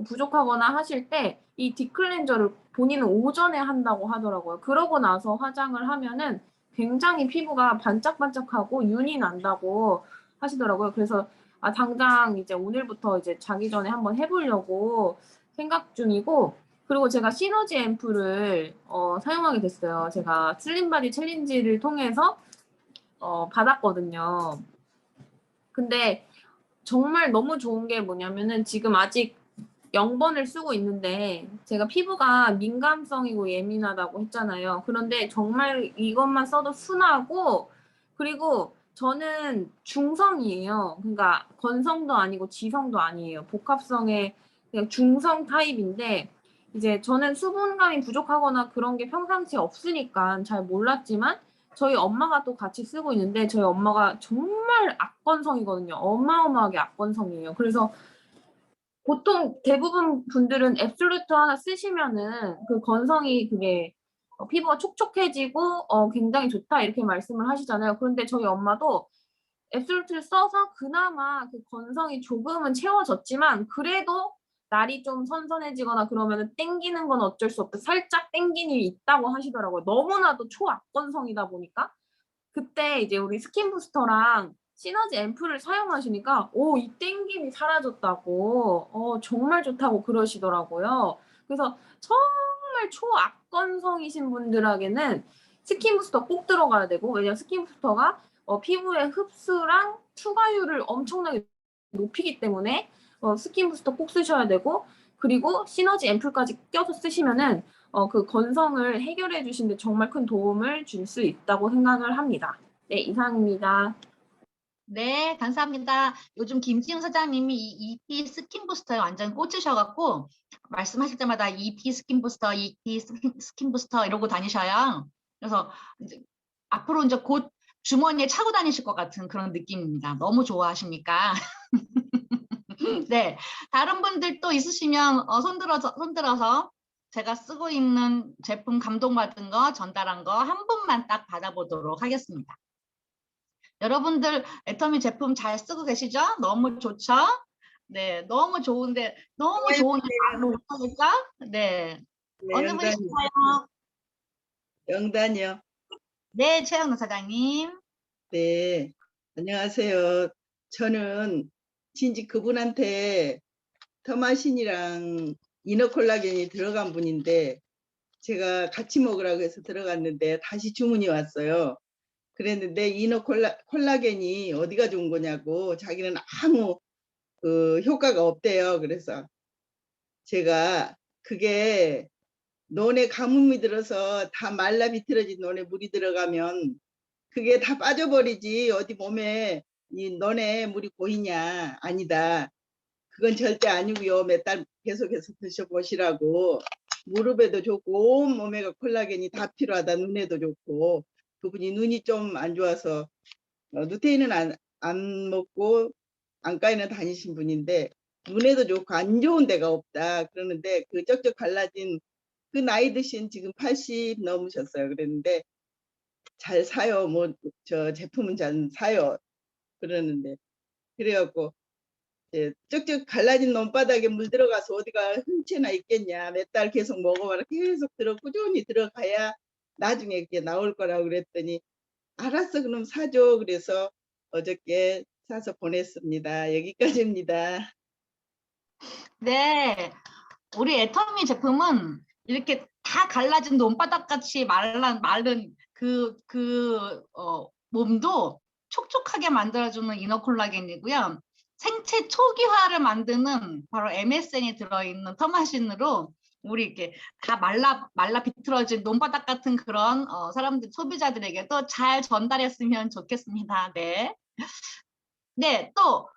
부족하거나 하실 때 이 딥클렌저를 본인은 오전에 한다고 하더라고요. 그러고 나서 화장을 하면은 굉장히 피부가 반짝반짝하고 윤이 난다고 하시더라고요. 그래서 당장 이제 오늘부터 이제 자기 전에 한번 해보려고 생각 중이고 그리고 제가 시너지 앰플을 사용하게 됐어요. 제가 슬림바디 챌린지를 통해서 받았거든요. 근데 정말 너무 좋은 게 뭐냐면은 지금 아직 0번을 쓰고 있는데 제가 피부가 민감성이고 예민하다고 했잖아요. 그런데 정말 이것만 써도 순하고 그리고 저는 중성이에요. 그러니까 건성도 아니고 지성도 아니에요. 복합성의 그냥 중성 타입인데 이제 저는 수분감이 부족하거나 그런 게 평상시에 없으니까 잘 몰랐지만 저희 엄마가 또 같이 쓰고 있는데 저희 엄마가 정말 악건성이거든요. 어마어마하게 악건성이에요. 그래서 보통 대부분 분들은 앱솔루트 하나 쓰시면은 그 건성이 그게 피부가 촉촉해지고 굉장히 좋다 이렇게 말씀을 하시잖아요. 그런데 저희 엄마도 앱솔루트를 써서 그나마 그 건성이 조금은 채워졌지만 그래도 날이 좀 선선해지거나 그러면은 땡기는 건 어쩔 수 없다. 살짝 땡기는 게 있다고 하시더라고요. 너무나도 초악건성이다 보니까 그때 이제 우리 스킨 부스터랑 시너지 앰플을 사용하시니까 이 땡김이 사라졌다고 정말 좋다고 그러시더라고요. 그래서 정말 초악건성이신 분들에게는 스킨 부스터 꼭 들어가야 되고 왜냐면 스킨 부스터가 피부의 흡수랑 투과율을 엄청나게 높이기 때문에 스킨 부스터 꼭 쓰셔야 되고 그리고 시너지 앰플까지 껴서 쓰시면은 그 건성을 해결해 주시는데 정말 큰 도움을 줄 수 있다고 생각을 합니다. 네, 이상입니다. 네, 감사합니다. 요즘 김지영 사장님이 이 EP 스킨 부스터에 완전 꽂히셔갖고 말씀하실 때마다 EP 스킨 부스터, EP 스킨 부스터 이러고 다니셔요. 그래서 이제 앞으로 이제 곧 주머니에 차고 다니실 것 같은 그런 느낌입니다. 너무 좋아하십니까? 네, 다른 분들 또 있으시면 손들어서 제가 쓰고 있는 제품 감동받은 거, 전달한 거 한 분만 딱 받아보도록 하겠습니다. 여러분들 애터미 제품 잘 쓰고 계시죠? 너무 좋죠? 네, 너무 좋은데 너무 좋은데 말로 못하니까 네, 네, 어느 영단이, 분이신가요? 영단이요. 네, 최영노 사장님. 네, 안녕하세요. 저는 진지 그분한테 터마신이랑 이너콜라겐이 들어간 분인데 제가 같이 먹으라고 해서 들어갔는데 다시 주문이 왔어요. 그랬는데 콜라겐이 어디가 좋은 거냐고 자기는 아무 효과가 없대요. 그래서 제가 그게 논에 가뭄이 들어서 다 말라 비틀어진 논에 물이 들어가면 그게 다 빠져버리지 어디 몸에 이 논에 물이 고이냐. 아니다. 그건 절대 아니고요. 몇 달 계속해서 드셔보시라고. 무릎에도 좋고 온 몸에가 콜라겐이 다 필요하다. 눈에도 좋고. 그분이 눈이 좀 안 좋아서 루테인은 안 먹고 안과에는 다니신 분인데 눈에도 좋고 안 좋은 데가 없다. 그러는데 그 쩍쩍 갈라진 그 나이 드신 지금 80 넘으셨어요. 그랬는데 잘 사요. 뭐 저 제품은 잘 사요. 그러는데 그래갖고 쭉쭉 갈라진 논바닥에 물 들어가서 어디가 흠채나 있겠냐. 몇 달 계속 먹어봐라. 계속 꾸준히 들어가야 나중에 이렇게 나올 거라고 그랬더니 알았어 그럼 사줘. 그래서 어저께 사서 보냈습니다. 여기까지입니다. 네, 우리 애터미 제품은 이렇게 다 갈라진 논바닥 같이 마른 몸도 촉촉하게 만들어주는 이너콜라겐이고요. 생체 초기화를 만드는 바로 MSN이 들어있는 터마신으로 우리 이렇게 다 말라 비틀어진 논바닥 같은 그런 사람들 소비자들에게도 잘 전달했으면 좋겠습니다. 네. 네, 또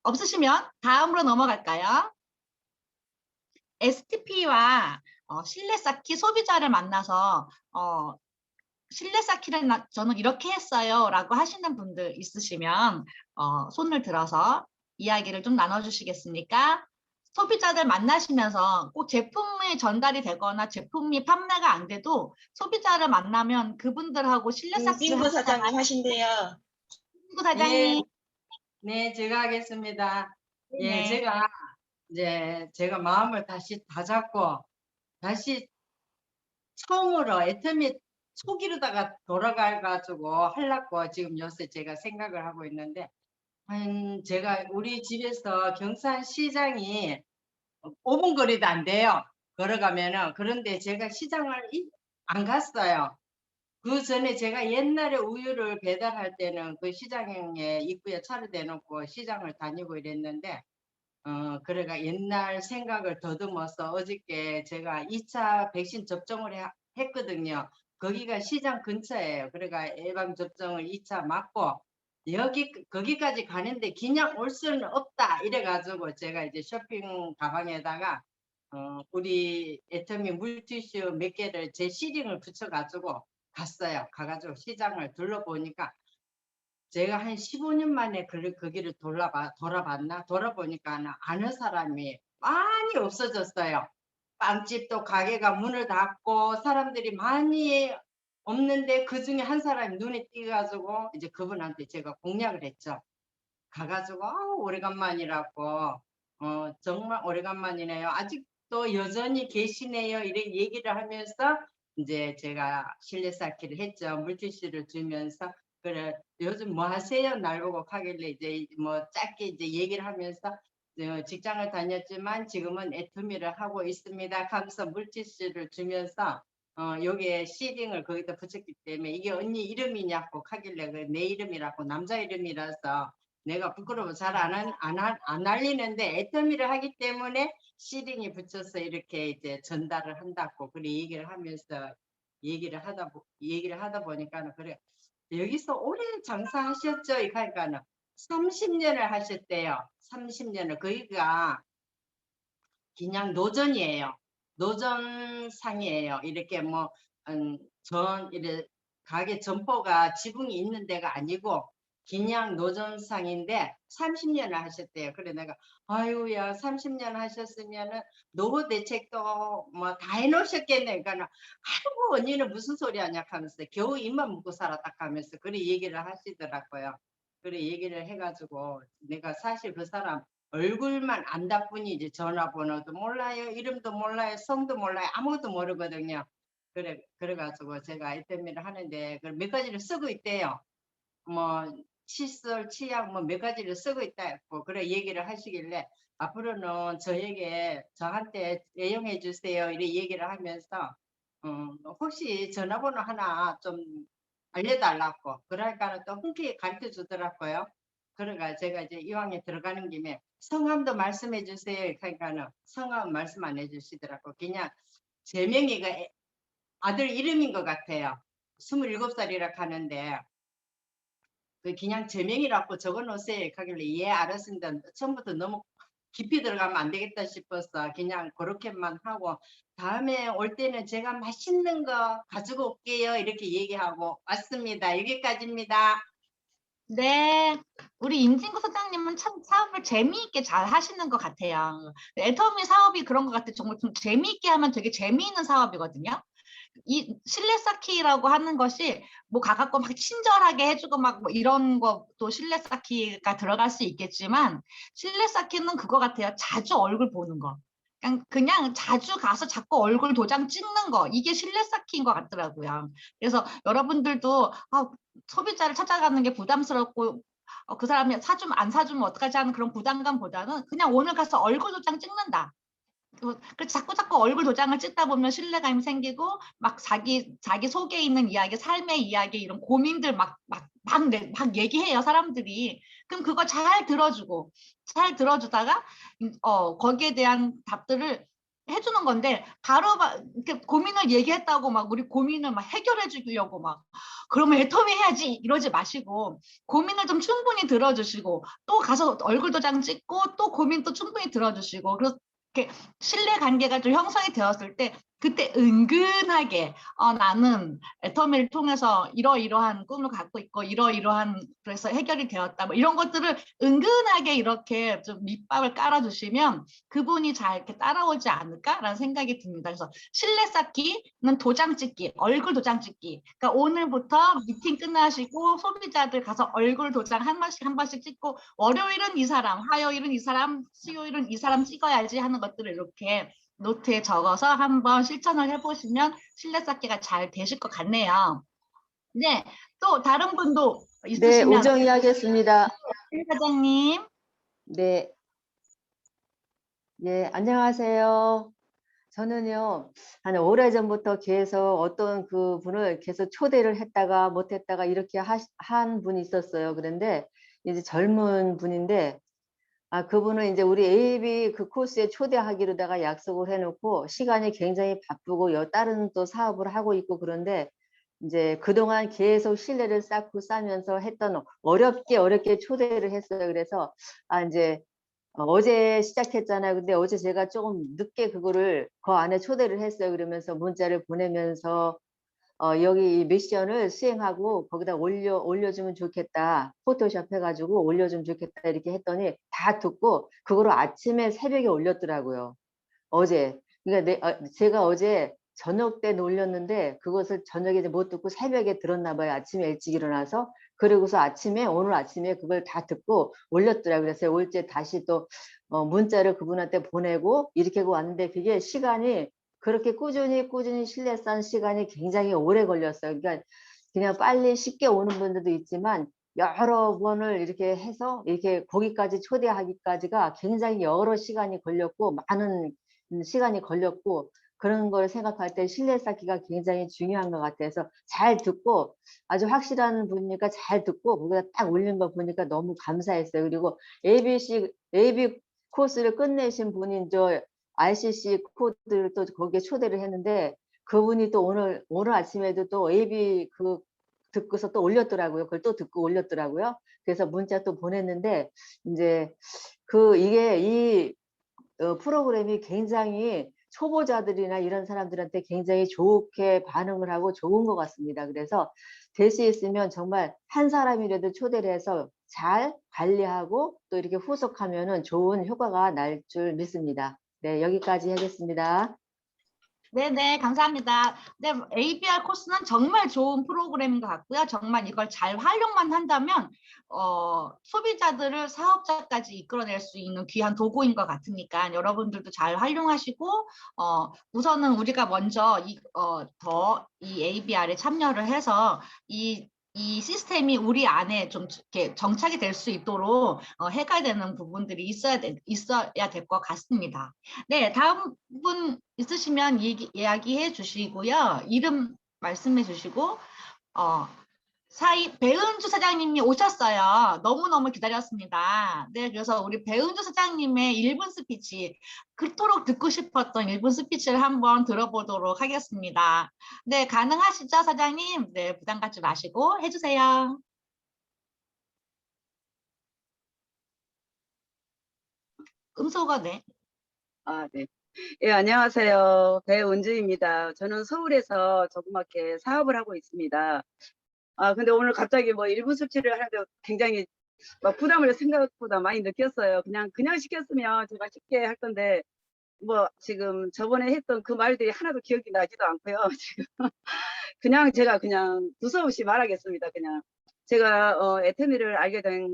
없으시면 다음으로 넘어갈까요? STP와 실내 쌓기 소비자를 만나서 실내 쌓기를 저는 이렇게 했어요 라고 하시는 분들 있으시면 손을 들어서 이야기를 좀 나눠주시겠습니까? 소비자들 만나시면서 꼭 제품이 전달이 되거나 제품이 판매가 안 돼도 소비자를 만나면 그분들하고 실내 쌓기를 빙고 사장님 하신대요. 빙고 사장님. 네, 제가 하겠습니다. 예, 네. 제가 마음을 다시 다잡고 다시 처음으로 애터미 초기로다가 돌아가가지고 하려고 지금 요새 제가 생각을 하고 있는데, 제가 우리 집에서 경산시장이 5분 거리도 안 돼요. 걸어가면은. 그런데 제가 시장을 안 갔어요. 그 전에 제가 옛날에 우유를 배달할 때는 그 시장에 입구에 차를 대놓고 시장을 다니고 이랬는데, 그래가 옛날 생각을 더듬어서 어저께 제가 2차 백신 접종을 했거든요. 거기가 시장 근처예요. 그래가 예방접종을 2차 맞고 거기까지 가는데 그냥 올 수는 없다 이래가지고 제가 이제 쇼핑 가방에다가 우리 애터미 물티슈 몇 개를 제 시링을 붙여가지고 갔어요. 가가지고 시장을 둘러보니까 제가 한 15년 만에 거기를 돌아보니까 아는 사람이 많이 없어졌어요. 빵집도 가게가 문을 닫고 사람들이 많이 없는데 그 중에 한 사람이 눈에 띄가지고 이제 그분한테 제가 공략을 했죠. 가가지고 오래간만이라고 정말 오래간만이네요. 아직도 여전히 계시네요. 이렇게 얘기를 하면서 이제 제가 실내 쌓기를 했죠. 물티슈를 주면서 그래 요즘 뭐 하세요? 날 보고 하길래 이제 뭐 짧게 이제 얘기를 하면서 직장을 다녔지만 지금은 애터미를 하고 있습니다. 하면서 물티슈를 주면서 여기에 시딩을 거기다 붙였기 때문에 이게 언니 이름이냐고 하길래 내 이름이라고 남자 이름이라서 내가 부끄러워 잘 안 알리는데 애터미를 하기 때문에 시딩이 붙여서 이렇게 이제 전달을 한다고 그래 얘기를 하면서 얘기를 하다 보니까 그래 여기서 오래 장사하셨죠? 그러니까는 30년을 하셨대요. 30년을 거기가 그냥 노전이에요. 노전상이에요. 이렇게 이렇게 가게 점포가 지붕이 있는 데가 아니고 긴양 노점상인데 30년을 하셨대요. 그래 내가 아유야 30년 하셨으면은 노후 대책도 뭐 다 해놓으셨겠네. 그러니까 아이고 언니는 무슨 소리 하냐 하면서 겨우 입만 먹고 살았다 하면서 그래 얘기를 하시더라고요. 그래 얘기를 해가지고 내가 사실 그 사람 얼굴만 안다 뿐이지 전화번호도 몰라요, 이름도 몰라요, 성도 몰라요, 아무것도 모르거든요. 그래가지고 제가 아이템미를 하는데 몇 가지를 쓰고 있대요. 뭐 칫솔, 치약 뭐 몇 가지를 쓰고 있다 했고 그래 얘기를 하시길래 앞으로는 저한테 애용해 주세요 이렇게 얘기를 하면서 혹시 전화번호 하나 좀 알려달라고 그러니까 또 흔쾌히 가르쳐 주더라고요. 그러니까 제가 이제 이왕에 들어가는 김에 성함도 말씀해 주세요. 그러니까는 성함 말씀 안 해주시더라고. 그냥 제 명의가 아들 이름인 것 같아요. 27살이라 하는데 그냥 제 명의라고 적어놓으세요. 하길래 예 알았습니다. 처음부터 너무 깊이 들어가면 안 되겠다 싶어서 그냥 그렇게만 하고 다음에 올 때는 제가 맛있는 거 가지고 올게요. 이렇게 얘기하고 왔습니다. 여기까지입니다. 네, 우리 임진구 소장님은 참 사업을 재미있게 잘 하시는 것 같아요. 애터미 사업이 그런 것 같아요. 정말 좀 재미있게 하면 되게 재미있는 사업이거든요. 이 실내 쌓기라고 하는 것이 뭐 가갖고 막 친절하게 해주고 막 뭐 이런 것도 실내 쌓기가 들어갈 수 있겠지만 실내 쌓기는 그거 같아요. 자주 얼굴 보는 거. 그냥 자주 가서 자꾸 얼굴 도장 찍는 거 이게 실내 쌓기인 것 같더라고요. 그래서 여러분들도 소비자를 찾아가는 게 부담스럽고 그 사람이 사주면 안 사주면 어떡하지 하는 그런 부담감보다는 그냥 오늘 가서 얼굴 도장 찍는다. 그 자꾸 얼굴 도장을 찍다 보면 신뢰감이 생기고 막 자기 속에 있는 이야기, 삶의 이야기 이런 고민들 막 얘기해요 사람들이. 그럼 그거 잘 들어주다가 거기에 대한 답들을 해주는 건데 바로 이렇게 고민을 얘기했다고 막 우리 고민을 막 해결해 주려고 막 그러면 애터미 해야지 이러지 마시고 고민을 좀 충분히 들어주시고 또 가서 얼굴 도장 찍고 또 고민 또 충분히 들어주시고 그래서 이렇게 신뢰 관계가 좀 형성이 되었을 때 그때 은근하게 나는 애터미를 통해서 이러이러한 꿈을 갖고 있고 이러이러한 그래서 해결이 되었다 뭐 이런 것들을 은근하게 이렇게 좀 밑밥을 깔아주시면 그분이 잘 이렇게 따라오지 않을까라는 생각이 듭니다. 그래서 신뢰 쌓기는 도장 찍기, 얼굴 도장 찍기. 그러니까 오늘부터 미팅 끝나시고 소비자들 가서 얼굴 도장 한 번씩 찍고 월요일은 이 사람, 화요일은 이 사람, 수요일은 이 사람 찍어야지 하는 것들을 이렇게 노트에 적어서 한번 실천을 해보시면 신뢰 쌓기가 잘 되실 것 같네요. 네, 또 다른 분도 네, 있으시면 오정희 하겠습니다. 사장님. 네, 예, 안녕하세요. 저는요, 한 오래전부터 계속 어떤 그 분을 계속 초대를 했다가 못했다가 이렇게 한 분이 있었어요. 그런데 이제 젊은 분인데, 그분은 이제 우리 AB 그 코스에 초대하기로다가 약속을 해놓고 시간이 굉장히 바쁘고 다른 또 사업을 하고 있고 그런데 이제 그동안 계속 신뢰를 쌓면서 했던 어렵게 초대를 했어요. 그래서 이제 어제 시작했잖아요. 근데 어제 제가 조금 늦게 그거를 그 안에 초대를 했어요. 그러면서 문자를 보내면서 여기 이 미션을 수행하고 거기다 올려주면 좋겠다. 포토샵 해가지고 올려주면 좋겠다. 이렇게 했더니 다 듣고 그거를 아침에 새벽에 올렸더라고요. 어제. 그러니까 제가 어제 저녁 때 올렸는데 그것을 저녁에 이제 못 듣고 새벽에 들었나 봐요. 아침에 일찍 일어나서. 그리고서 오늘 아침에 그걸 다 듣고 올렸더라고요. 그래서 올째 다시 또 문자를 그분한테 보내고 이렇게 하고 왔는데 그게 시간이 그렇게 꾸준히 신뢰 쌓은 시간이 굉장히 오래 걸렸어요. 그러니까 그냥 빨리 쉽게 오는 분들도 있지만 여러 번을 이렇게 해서 이렇게 거기까지 초대하기까지가 굉장히 여러 시간이 걸렸고 많은 시간이 걸렸고 그런 걸 생각할 때 신뢰 쌓기가 굉장히 중요한 것 같아서 잘 듣고 아주 확실한 분이니까 잘 듣고 거기다 딱 올린 거 보니까 너무 감사했어요. 그리고 AB 코스를 끝내신 분인 저 RCC 코드를 또 거기에 초대를 했는데 그분이 또 오늘 아침에도 또 AB 그 듣고서 또 올렸더라고요. 그걸 또 듣고 올렸더라고요. 그래서 문자 또 보냈는데 이제 이게 이 프로그램이 굉장히 초보자들이나 이런 사람들한테 굉장히 좋게 반응을 하고 좋은 것 같습니다. 그래서 될 수 있으면 정말 한 사람이라도 초대를 해서 잘 관리하고 또 이렇게 후속하면은 좋은 효과가 날 줄 믿습니다. 네, 여기까지 하겠습니다. 네네, 감사합니다. 네, ABR 코스는 정말 좋은 프로그램인 것 같고요. 정말 이걸 잘 활용만 한다면 소비자들을 사업자까지 이끌어낼 수 있는 귀한 도구인 것 같으니까 여러분들도 잘 활용하시고 우선은 우리가 먼저 이 ABR에 참여를 해서 이 시스템이 우리 안에 좀 이렇게 정착이 될 수 있도록 해가야 되는 부분들이 있어야 될 것 같습니다. 네, 다음 분 있으시면 이야기해 주시고요. 이름 말씀해 주시고 배은주 사장님이 오셨어요. 너무너무 기다렸습니다. 네, 그래서 우리 배은주 사장님의 1분 스피치, 그토록 듣고 싶었던 1분 스피치를 한번 들어보도록 하겠습니다. 네, 가능하시죠, 사장님? 네, 부담 갖지 마시고 해주세요. 음소거, 네. 네. 예, 안녕하세요. 배은주입니다. 저는 서울에서 조그맣게 사업을 하고 있습니다. 근데 오늘 갑자기 뭐 1분 수치를 하는데 굉장히 막 부담을 생각보다 많이 느꼈어요. 그냥 시켰으면 제가 쉽게 할 건데, 뭐 지금 저번에 했던 그 말들이 하나도 기억이 나지도 않고요. 지금 제가 두서없이 말하겠습니다. 제가 애터미를 알게 된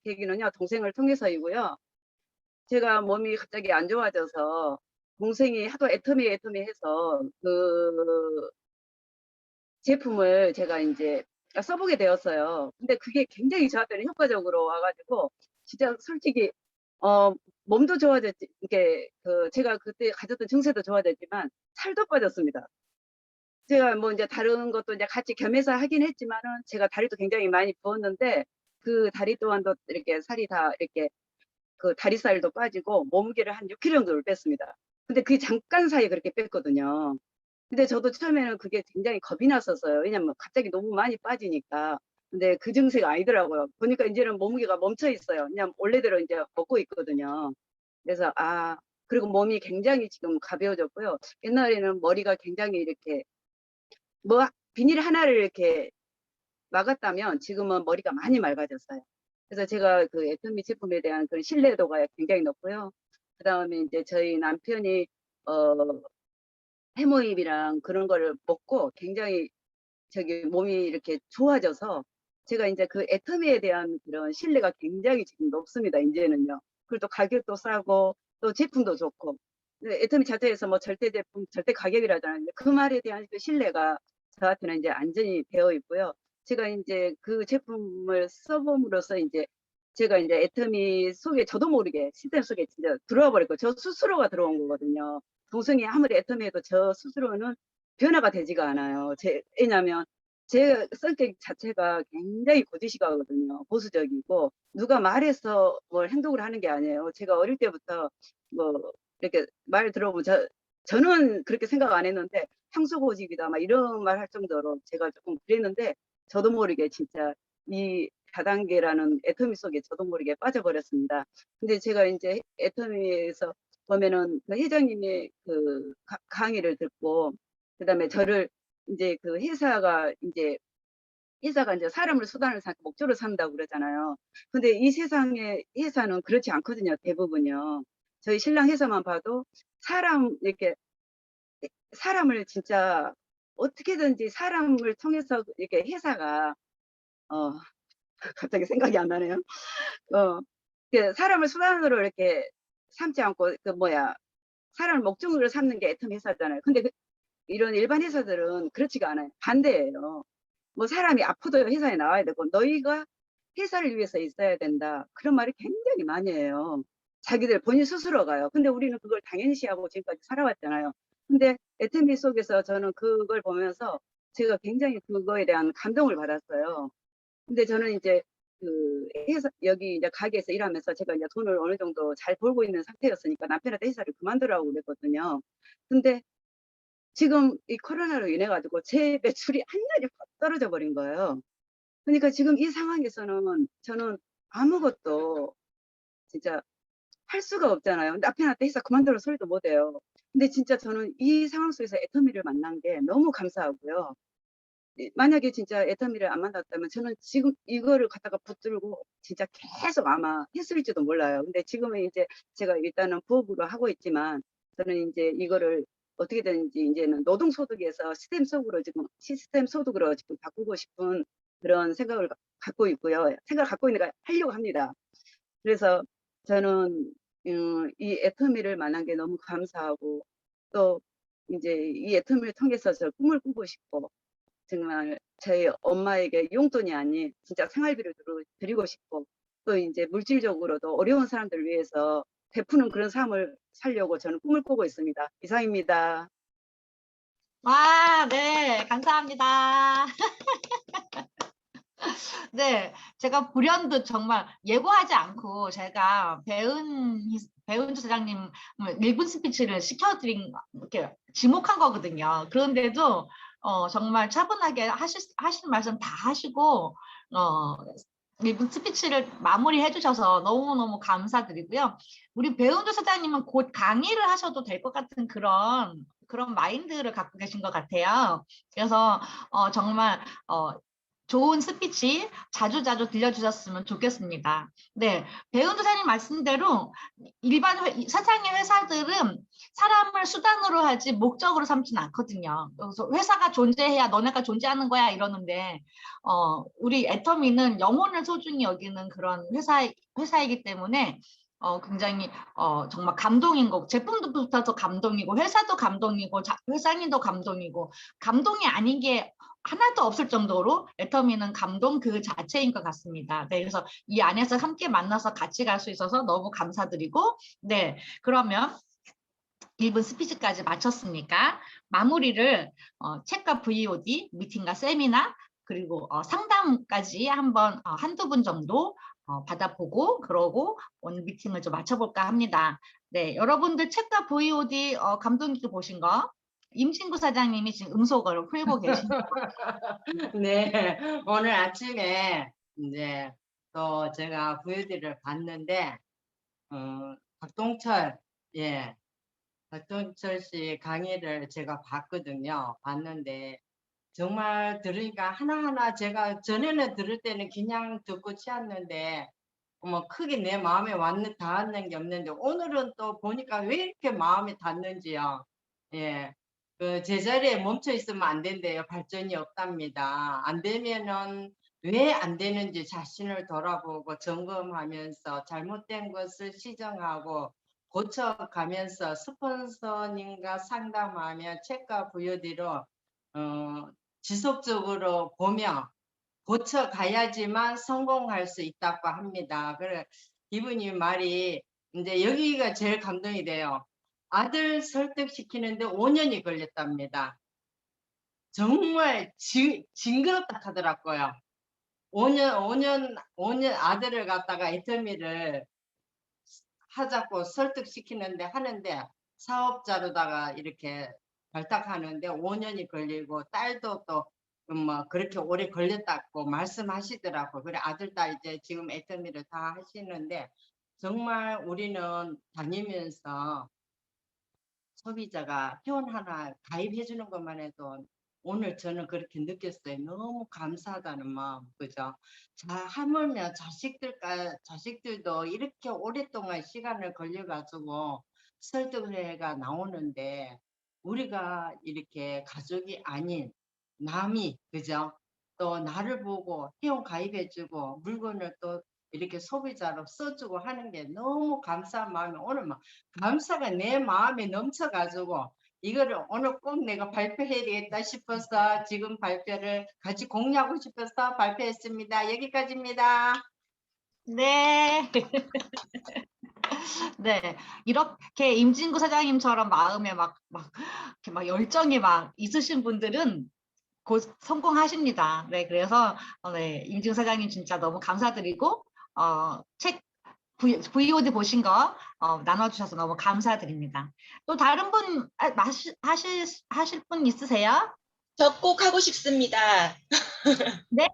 계기는요, 동생을 통해서이고요. 제가 몸이 갑자기 안 좋아져서 동생이 하도 애터미 해서 그 제품을 제가 이제 써보게 되었어요. 근데 그게 굉장히 저한테는 효과적으로 와가지고 진짜 솔직히 몸도 좋아졌지, 이게 제가 그때 가졌던 증세도 좋아졌지만 살도 빠졌습니다. 제가 뭐 이제 다른 것도 이제 같이 겸해서 하긴 했지만은 제가 다리도 굉장히 많이 부었는데 그 다리 또한도 이렇게 살이 다 이렇게 그 다리살도 빠지고 몸무게를 한 6kg 정도를 뺐습니다. 근데 그게 잠깐 사이에 그렇게 뺐거든요. 근데 저도 처음에는 그게 굉장히 겁이 났었어요. 왜냐면 갑자기 너무 많이 빠지니까. 근데 그 증세가 아니더라고요. 보니까 이제는 몸무게가 멈춰 있어요. 그냥 원래대로 이제 먹고 있거든요. 그래서 그리고 몸이 굉장히 지금 가벼워졌고요. 옛날에는 머리가 굉장히 이렇게 뭐 비닐 하나를 이렇게 막았다면 지금은 머리가 많이 맑아졌어요. 그래서 제가 그 애터미 제품에 대한 그런 신뢰도가 굉장히 높고요. 그 다음에 이제 저희 남편이 해모입이랑 그런 거를 먹고 굉장히 몸이 이렇게 좋아져서 제가 이제 그 애터미에 대한 그런 신뢰가 굉장히 지금 높습니다. 이제는요. 그리고 또 가격도 싸고 또 제품도 좋고. 애터미 자체에서 뭐 절대 제품, 절대 가격이라잖아요. 그 말에 대한 그 신뢰가 저한테는 이제 안전히 되어 있고요. 제가 이제 그 제품을 써봄으로써 이제 제가 이제 애터미 속에 저도 모르게 시스템 속에 진짜 들어와 버렸고 저 스스로가 들어온 거거든요. 동생이 아무리 애터미 해도 저 스스로는 변화가 되지가 않아요. 왜냐하면 제 성격 자체가 굉장히 고지식하거든요. 보수적이고 누가 말해서 뭘 행동을 하는 게 아니에요. 제가 어릴 때부터 뭐 이렇게 말 들어보면 저는 그렇게 생각 안 했는데 향수고집이다 막 이런 말 할 정도로 제가 조금 그랬는데 저도 모르게 진짜 이 다단계라는 애터미 속에 저도 모르게 빠져버렸습니다. 근데 제가 이제 애터미에서 보면은 그 회장님의 그 강의를 듣고 그다음에 저를 이제 그 회사가 이제 사람을 수단을 삼고 목적으로 산다고 그러잖아요. 근데 이 세상의 회사는 그렇지 않거든요. 대부분요. 저희 신랑 회사만 봐도 이렇게 사람을 진짜 어떻게든지 사람을 통해서 이렇게 회사가 갑자기 생각이 안 나네요. 사람을 수단으로 이렇게 삼지 않고 사람을 목적으로 삼는 게 애터미 회사잖아요. 근데 이런 일반 회사들은 그렇지가 않아요. 반대예요. 뭐 사람이 아프도 회사에 나와야 되고 너희가 회사를 위해서 있어야 된다. 그런 말을 굉장히 많이 해요. 자기들 본인 스스로가요. 근데 우리는 그걸 당연시하고 지금까지 살아왔잖아요. 근데 애터미 속에서 저는 그걸 보면서 제가 굉장히 그거에 대한 감동을 받았어요. 근데 저는 이제 그 회사 여기 이제 가게에서 일하면서 제가 이제 돈을 어느 정도 잘 벌고 있는 상태였으니까 남편한테 회사를 그만두라고 그랬거든요. 근데 지금 이 코로나로 인해 가지고 제 매출이 한날이 확 떨어져 버린 거예요. 그러니까 지금 이 상황에서는 저는 아무것도 진짜 할 수가 없잖아요. 남편한테 회사 그만두라는 소리도 못 해요. 근데 진짜 저는 이 상황 속에서 애터미를 만난 게 너무 감사하고요. 만약에 진짜 애터미를 안 만났다면 저는 지금 이거를 갖다가 붙들고 진짜 계속 아마 했을지도 몰라요. 근데 지금은 이제 제가 일단은 부업으로 하고 있지만 저는 이제 이거를 어떻게든지 이제는 노동소득에서 시스템 소득으로 지금 바꾸고 싶은 그런 생각을 갖고 있고요. 생각을 갖고 있는 걸 하려고 합니다. 그래서 저는 이 애터미를 만난 게 너무 감사하고 또 이제 이 애터미를 통해서 저 꿈을 꾸고 싶고 정말 저희 엄마에게 용돈이 아닌 진짜 생활비를 드리고 싶고 또 이제 물질적으로도 어려운 사람들을 위해서 베푸는 그런 삶을 살려고 저는 꿈을 꾸고 있습니다. 이상입니다. 와, 네, 감사합니다. 네, 제가 불현듯 정말 예고하지 않고 제가 배은주 사장님 1분 스피치를 시켜드린, 이렇게 지목한 거거든요. 그런데도 정말 차분하게 하신 말씀 다 하시고 1분 스피치를 마무리해 주셔서 너무너무 감사드리고요. 우리 배은주 사장님은 곧 강의를 하셔도 될 것 같은 그런 마인드를 갖고 계신 것 같아요. 그래서 정말 좋은 스피치 자주자주 들려주셨으면 좋겠습니다. 네, 배은주 사장님 말씀대로 일반 세상의 회사들은 사람을 수단으로 하지 목적으로 삼지는 않거든요. 그래서 회사가 존재해야 너네가 존재하는 거야 이러는데 우리 애터미는 영혼을 소중히 여기는 그런 회사이기 때문에 굉장히 정말 감동인 거고 제품부터 감동이고 회사도 감동이고 회사님도 감동이고 감동이 아닌 게 하나도 없을 정도로 애터미는 감동 그 자체인 것 같습니다. 네, 그래서 이 안에서 함께 만나서 같이 갈 수 있어서 너무 감사드리고, 네, 그러면 1분 스피치까지 마쳤으니까 마무리를 책과 VOD, 미팅과 세미나, 그리고 상담까지 한번 한두 분 정도 받아보고 그러고 오늘 미팅을 좀 마쳐볼까 합니다. 네, 여러분들 책과 VOD 감동 깊게 보신 거? 임진구 사장님이 지금 음소거를 풀고 계십니다. 네, 오늘 아침에 이제 또 제가 VOD를 봤는데 박동철 씨 강의를 제가 봤는데 정말 들으니까 하나하나 제가 전에는 들을 때는 그냥 듣고 치웠는데 크게 내 마음에 닿는 게 없는데 오늘은 또 보니까 왜 이렇게 마음에 닿는지요. 예. 그 제자리에 멈춰 있으면 안 된대요. 발전이 없답니다. 안 되면은 왜 안 되는지 자신을 돌아보고 점검하면서 잘못된 것을 시정하고 고쳐가면서 스폰서님과 상담하며 책과 VOD로 지속적으로 보며 고쳐가야지만 성공할 수 있다고 합니다. 그래 이분이 말이 이제 여기가 제일 감동이 돼요. 아들 설득시키는데 5년이 걸렸답니다. 정말 징그럽다 하더라고요. 5년 아들을 갖다가 애터미를 하자고 설득시키는데 하는데 사업자로다가 이렇게 발탁하는데 5년이 걸리고 딸도 또 그렇게 오래 걸렸다고 말씀하시더라고요. 그래 아들 딸 이제 지금 애터미를 다 하시는데 정말 우리는 다니면서 소비자가 회원 하나 가입해 주는 것만 해도 오늘 저는 그렇게 느꼈어요. 너무 감사하다는 마음, 그죠? 하물며 자식들도 이렇게 오랫동안 시간을 걸려가지고 설득회가 나오는데 우리가 이렇게 가족이 아닌 남이, 그죠? 또 나를 보고 회원 가입해주고 물건을 또 이렇게 소비자로 써주고 하는 게 너무 감사한 마음이 오늘 막 감사가 내 마음에 넘쳐가지고 이거를 오늘 꼭 내가 발표해야 되겠다 싶어서 지금 발표를 같이 공유하고 싶어서 발표했습니다. 여기까지입니다. 네. 네, 이렇게 임진구 사장님처럼 마음에 막 열정이 막 있으신 분들은 곧 성공하십니다. 네, 그래서 네, 임진구 사장님 진짜 너무 감사드리고 책 VOD 보신 거 나눠주셔서 너무 감사드립니다. 또 다른 분 하실 분 있으세요? 저 꼭 하고 싶습니다. 네.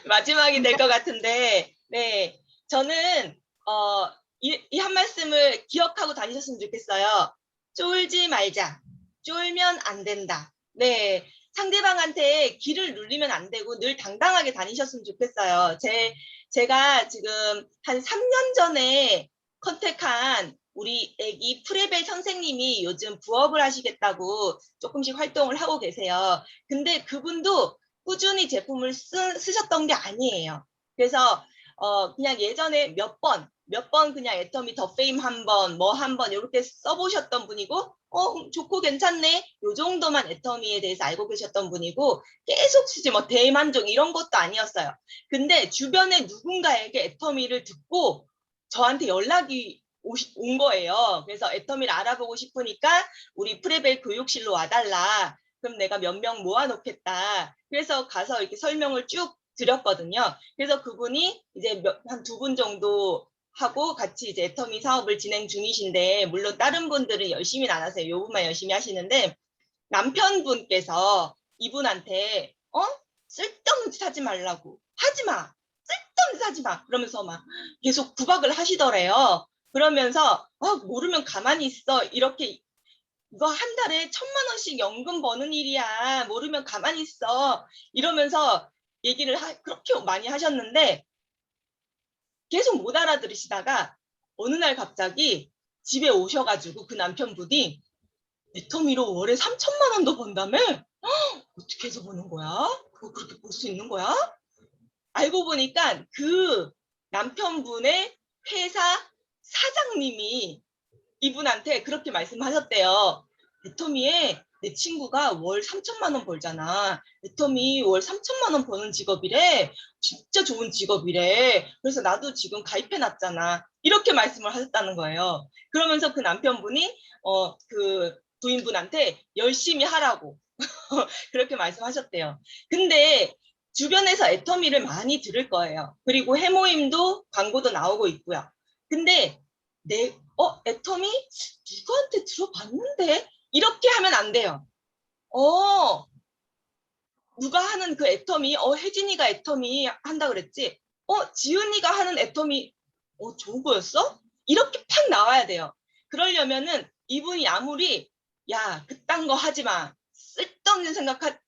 마지막이 될 것 같은데, 네, 저는 이 한 말씀을 기억하고 다니셨으면 좋겠어요. 쫄지 말자. 쫄면 안 된다. 네. 상대방한테 기를 눌리면 안 되고 늘 당당하게 다니셨으면 좋겠어요. 제가 지금 한 3년 전에 컨택한 우리 애기 프레벨 선생님이 요즘 부업을 하시겠다고 조금씩 활동을 하고 계세요. 근데 그분도 꾸준히 제품을 쓰셨던 게 아니에요. 그래서 그냥 예전에 몇 번 그냥 애터미 더 페임 한 번, 뭐 한 번 이렇게 써보셨던 분이고 좋고 괜찮네 요 정도만 애터미에 대해서 알고 계셨던 분이고 계속 쓰지 뭐 대만족 이런 것도 아니었어요. 근데 주변에 누군가에게 애터미를 듣고 저한테 연락이 온 거예요. 그래서 애터미를 알아보고 싶으니까 우리 프레벨 교육실로 와달라. 그럼 내가 몇 명 모아놓겠다. 그래서 가서 이렇게 설명을 쭉 드렸거든요. 그래서 그분이 이제 한 2분 정도 하고 같이 이제 애터미 사업을 진행 중이신데, 물론 다른 분들은 열심히는 안 하세요. 요 분만 열심히 하시는데, 남편분께서 이분한테 쓸데없는 짓 하지 말라고, 하지 마, 쓸데없는 짓 하지 마 그러면서 막 계속 구박을 하시더래요. 그러면서 모르면 가만히 있어, 이렇게 이거 한 달에 1,000만 원씩 연금 버는 일이야, 모르면 가만히 있어, 이러면서 얘기를 그렇게 많이 하셨는데 계속 못 알아들으시다가 어느 날 갑자기 집에 오셔가지고 그 남편분이 애터미로 월에 3,000만 원도 번다며? 어떻게 해서 버는 거야? 그거 그렇게 볼 수 있는 거야? 알고 보니까 그 남편분의 회사 사장님이 이분한테 그렇게 말씀하셨대요. 애터미에 내 친구가 월 3,000만 원 벌잖아. 애터미 월 3,000만 원 버는 직업이래. 진짜 좋은 직업이래. 그래서 나도 지금 가입해놨잖아. 이렇게 말씀을 하셨다는 거예요. 그러면서 그 남편분이 그 부인분한테 열심히 하라고 그렇게 말씀하셨대요. 근데 주변에서 애터미를 많이 들을 거예요. 그리고 해모임도 광고도 나오고 있고요. 근데 애터미 누구한테 들어봤는데? 이렇게 하면 안 돼요. 누가 하는 그 애터미, 혜진이가 애터미 한다 그랬지? 지은이가 하는 애터미, 좋은 거였어? 이렇게 팍 나와야 돼요. 그러려면은 이분이 아무리, 야, 그딴 거 하지 마. 쓸데없는 생각,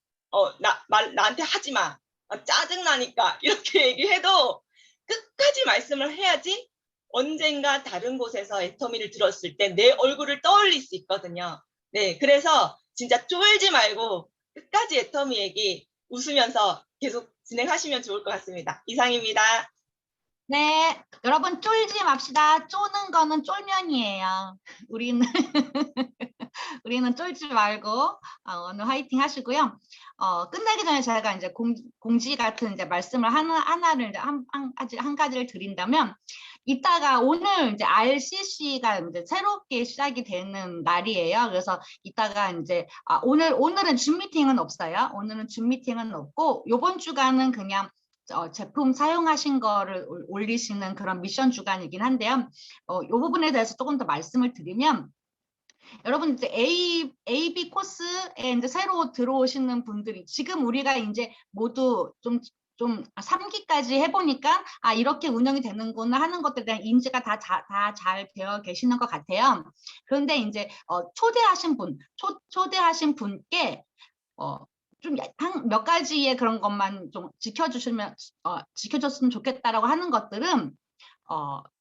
나한테 하지 마. 짜증나니까. 이렇게 얘기해도 끝까지 말씀을 해야지 언젠가 다른 곳에서 애터미를 들었을 때 내 얼굴을 떠올릴 수 있거든요. 네, 그래서 진짜 쫄지 말고 끝까지 애터미 얘기 웃으면서 계속 진행하시면 좋을 것 같습니다. 이상입니다. 네, 여러분 쫄지 맙시다. 쪼는 거는 쫄면이에요. 우리는 쫄지 말고 오늘 화이팅 하시고요. 끝나기 전에 제가 이제 공지 같은 이제 말씀을 하나를 이제 한 가지를 드린다면, 이따가 오늘 이제 RCC가 이제 새롭게 시작이 되는 날이에요. 그래서 이따가 이제 오늘은 줌 미팅은 없어요. 오늘은 줌 미팅은 없고 이번 주간은 그냥 제품 사용하신 거를 올리시는 그런 미션 주간이긴 한데요. 이 부분에 대해서 조금 더 말씀을 드리면, 여러분 이제 AB 코스에 이제 새로 들어오시는 분들이 지금 우리가 이제 모두 좀 3기까지 해보니까 이렇게 운영이 되는구나 하는 것들에 대한 인지가 다 잘 되어 계시는 것 같아요. 그런데 이제 초대하신 분께 좀 몇 가지의 그런 것만 좀 지켜줬으면 좋겠다라고 하는 것들은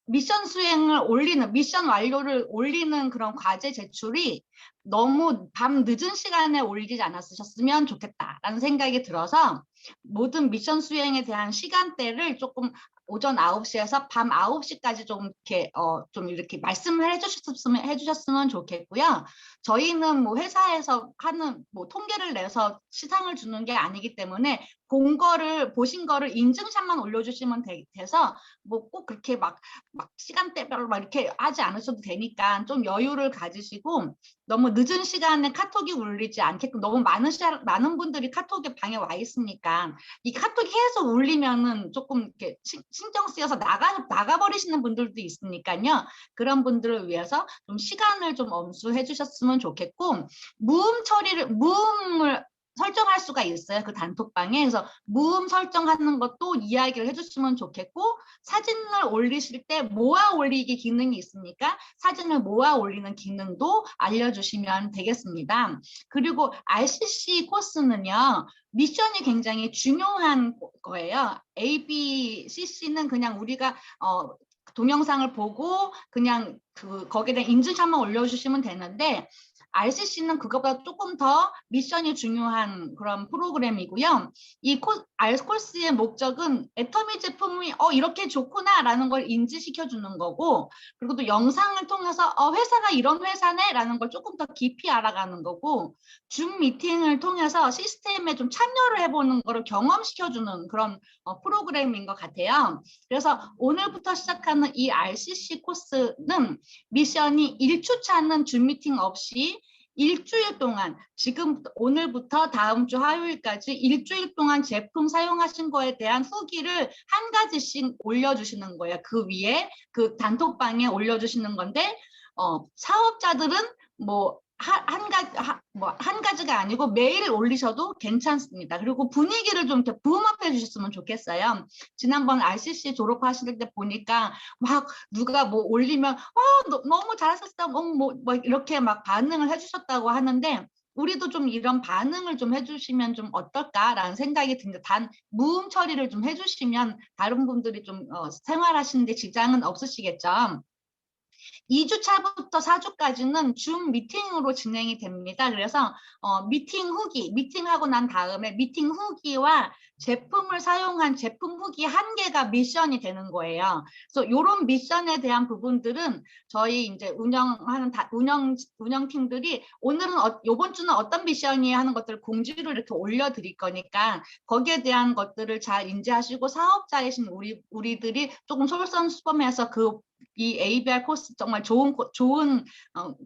미션 수행을 올리는, 미션 완료를 올리는 그런 과제 제출이 너무 밤 늦은 시간에 올리지 않았으셨으면 좋겠다라는 생각이 들어서, 모든 미션 수행에 대한 시간대를 조금 오전 9시에서 밤 9시까지 좀 이렇게 말씀을 해주셨으면 좋겠고요. 저희는 뭐 회사에서 하는 통계를 내서 시상을 주는 게 아니기 때문에 보신 거를 인증샷만 올려주시면 돼서 꼭 그렇게 막 시간대별로 막 이렇게 하지 않으셔도 되니까 좀 여유를 가지시고, 너무 늦은 시간에 카톡이 울리지 않게끔, 너무 많은 분들이 카톡에 방에 와 있으니까 이 카톡이 계속 울리면은 조금 이렇게 신경 쓰여서 나가버리시는 분들도 있으니까요. 그런 분들을 위해서 좀 시간을 좀 엄수해 주셨으면 좋겠고, 무음을 설정할 수가 있어요. 그 단톡방에. 그래서 무음 설정하는 것도 이야기를 해주시면 좋겠고, 사진을 올리실 때 모아 올리기 기능이 있으니까 사진을 모아 올리는 기능도 알려주시면 되겠습니다. 그리고 RCC 코스는요, 미션이 굉장히 중요한 거예요. ABCC는 그냥 우리가 동영상을 보고 그냥 거기에 대한 인증샷만 올려주시면 되는데, RCC는 그것보다 조금 더 미션이 중요한 그런 프로그램이고요. 이 R코스의 목적은 애터미 제품이 이렇게 좋구나라는 걸 인지시켜 주는 거고, 그리고 또 영상을 통해서 회사가 이런 회사네라는 걸 조금 더 깊이 알아가는 거고, 줌 미팅을 통해서 시스템에 좀 참여를 해보는 거를 경험시켜 주는 그런 프로그램인 것 같아요. 그래서 오늘부터 시작하는 이 RCC 코스는 미션이 1주차는 줌 미팅 없이 일주일 동안, 지금 오늘부터 다음 주 화요일까지 일주일 동안 제품 사용하신 거에 대한 후기를 한 가지씩 올려주시는 거예요. 그 위에 그 단톡방에 올려주시는 건데, 사업자들은 한 가지가 아니고 매일 올리셔도 괜찮습니다. 그리고 분위기를 좀 이렇게 붐업해 주셨으면 좋겠어요. 지난번 RCC 졸업하실 때 보니까 막 누가 뭐 올리면 너무 잘하셨어, 뭐 이렇게 막 반응을 해주셨다고 하는데, 우리도 좀 이런 반응을 좀 해주시면 좀 어떨까라는 생각이 듭니다. 단 무음 처리를 좀 해주시면 다른 분들이 좀 생활하시는데 지장은 없으시겠죠. 2주차부터 4주까지는 줌 미팅으로 진행이 됩니다. 그래서 미팅 후기, 미팅하고 난 다음에 미팅 후기와 제품을 사용한 제품 후기 1개가 미션이 되는 거예요. 그래서 이런 미션에 대한 부분들은 저희 이제 운영하는 운영팀들이 오늘은 이번 주는 어떤 미션이 하는 것들을 공지를 이렇게 올려드릴 거니까 거기에 대한 것들을 잘 인지하시고, 사업자이신 우리들이 조금 솔선수범해서 이 ABR 코스 정말 좋은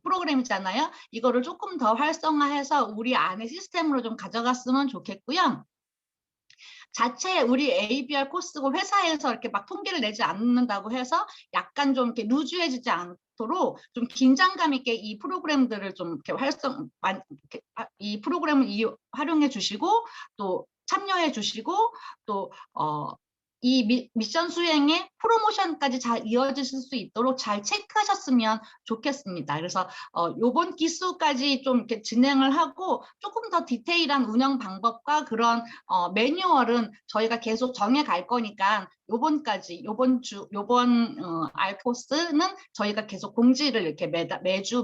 프로그램이잖아요. 이거를 조금 더 활성화해서 우리 안에 시스템으로 좀 가져갔으면 좋겠고요. 자체 우리 ABR 코스고 회사에서 이렇게 막 통계를 내지 않는다고 해서 약간 좀 이렇게 루즈해지지 않도록 좀 긴장감 있게 이 프로그램들을 좀 이렇게 이 프로그램을 활용해 주시고, 또 참여해 주시고, 또 이 미션 수행에 프로모션까지 잘 이어지실 수 있도록 잘 체크하셨으면 좋겠습니다. 그래서 요번 기수까지 좀 이렇게 진행을 하고, 조금 더 디테일한 운영 방법과 그런 매뉴얼은 저희가 계속 정해 갈 거니까 요번 알코스는 저희가 계속 공지를 이렇게 매주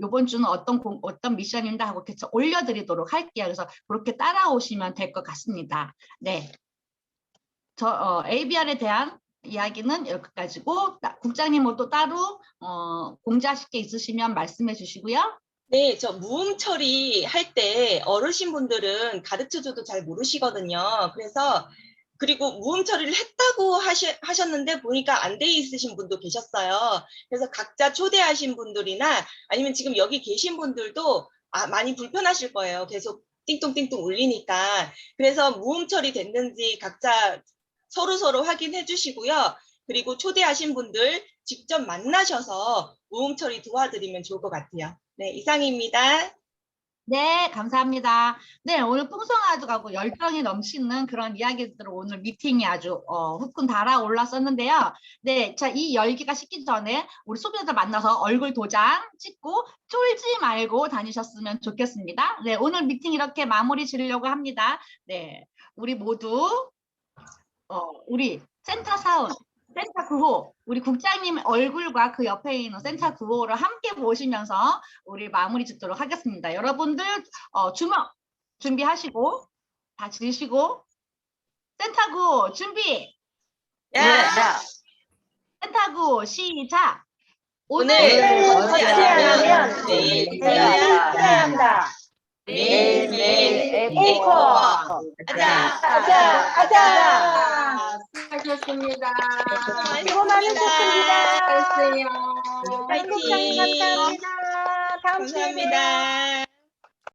요번 주는 어떤 미션인가 하고 이렇게 올려드리도록 할게요. 그래서 그렇게 따라오시면 될 것 같습니다. 네. ABR에 대한 이야기는 여기까지고, 국장님 뭐 또 따로 공지하실 게 있으시면 말씀해 주시고요. 네, 저 무음 처리할 때 어르신분들은 가르쳐줘도 잘 모르시거든요. 그리고 무음 처리를 했다고 하셨는데 보니까 안 돼 있으신 분도 계셨어요. 그래서 각자 초대하신 분들이나 아니면 지금 여기 계신 분들도 많이 불편하실 거예요. 계속 띵동띵동 울리니까. 그래서 무음 처리 됐는지 각자 서로 확인해 주시고요. 그리고 초대하신 분들 직접 만나셔서 무음 처리 도와드리면 좋을 것 같아요. 네, 이상입니다. 네, 감사합니다. 네, 오늘 풍성하고 열정이 넘치는 그런 이야기들을 오늘 미팅이 아주 후끈 달아올랐었는데요. 네, 자, 이 열기가 식기 전에 우리 소비자들 만나서 얼굴 도장 찍고 쫄지 말고 다니셨으면 좋겠습니다. 네, 오늘 미팅 이렇게 마무리 지으려고 합니다. 네, 우리 모두 우리 센터 사원, 센터 9호, 우리 국장님 얼굴과 그 옆에 있는 센터 9호를 함께 보시면서 우리 마무리 짓도록 하겠습니다. 여러분들 주먹 준비하시고 다 지시고, 센터 9호 준비. 센터 9호 시작. 오늘 걷지 않으면 내일 뛰어야 한다. 매일매일 에코. 가자. 수고하셨습니다. 수고 많으셨습니다. 수고하셨어요. 파이팅. 국장님 감사합니다. 다음 주에 봬요. 감사합니다.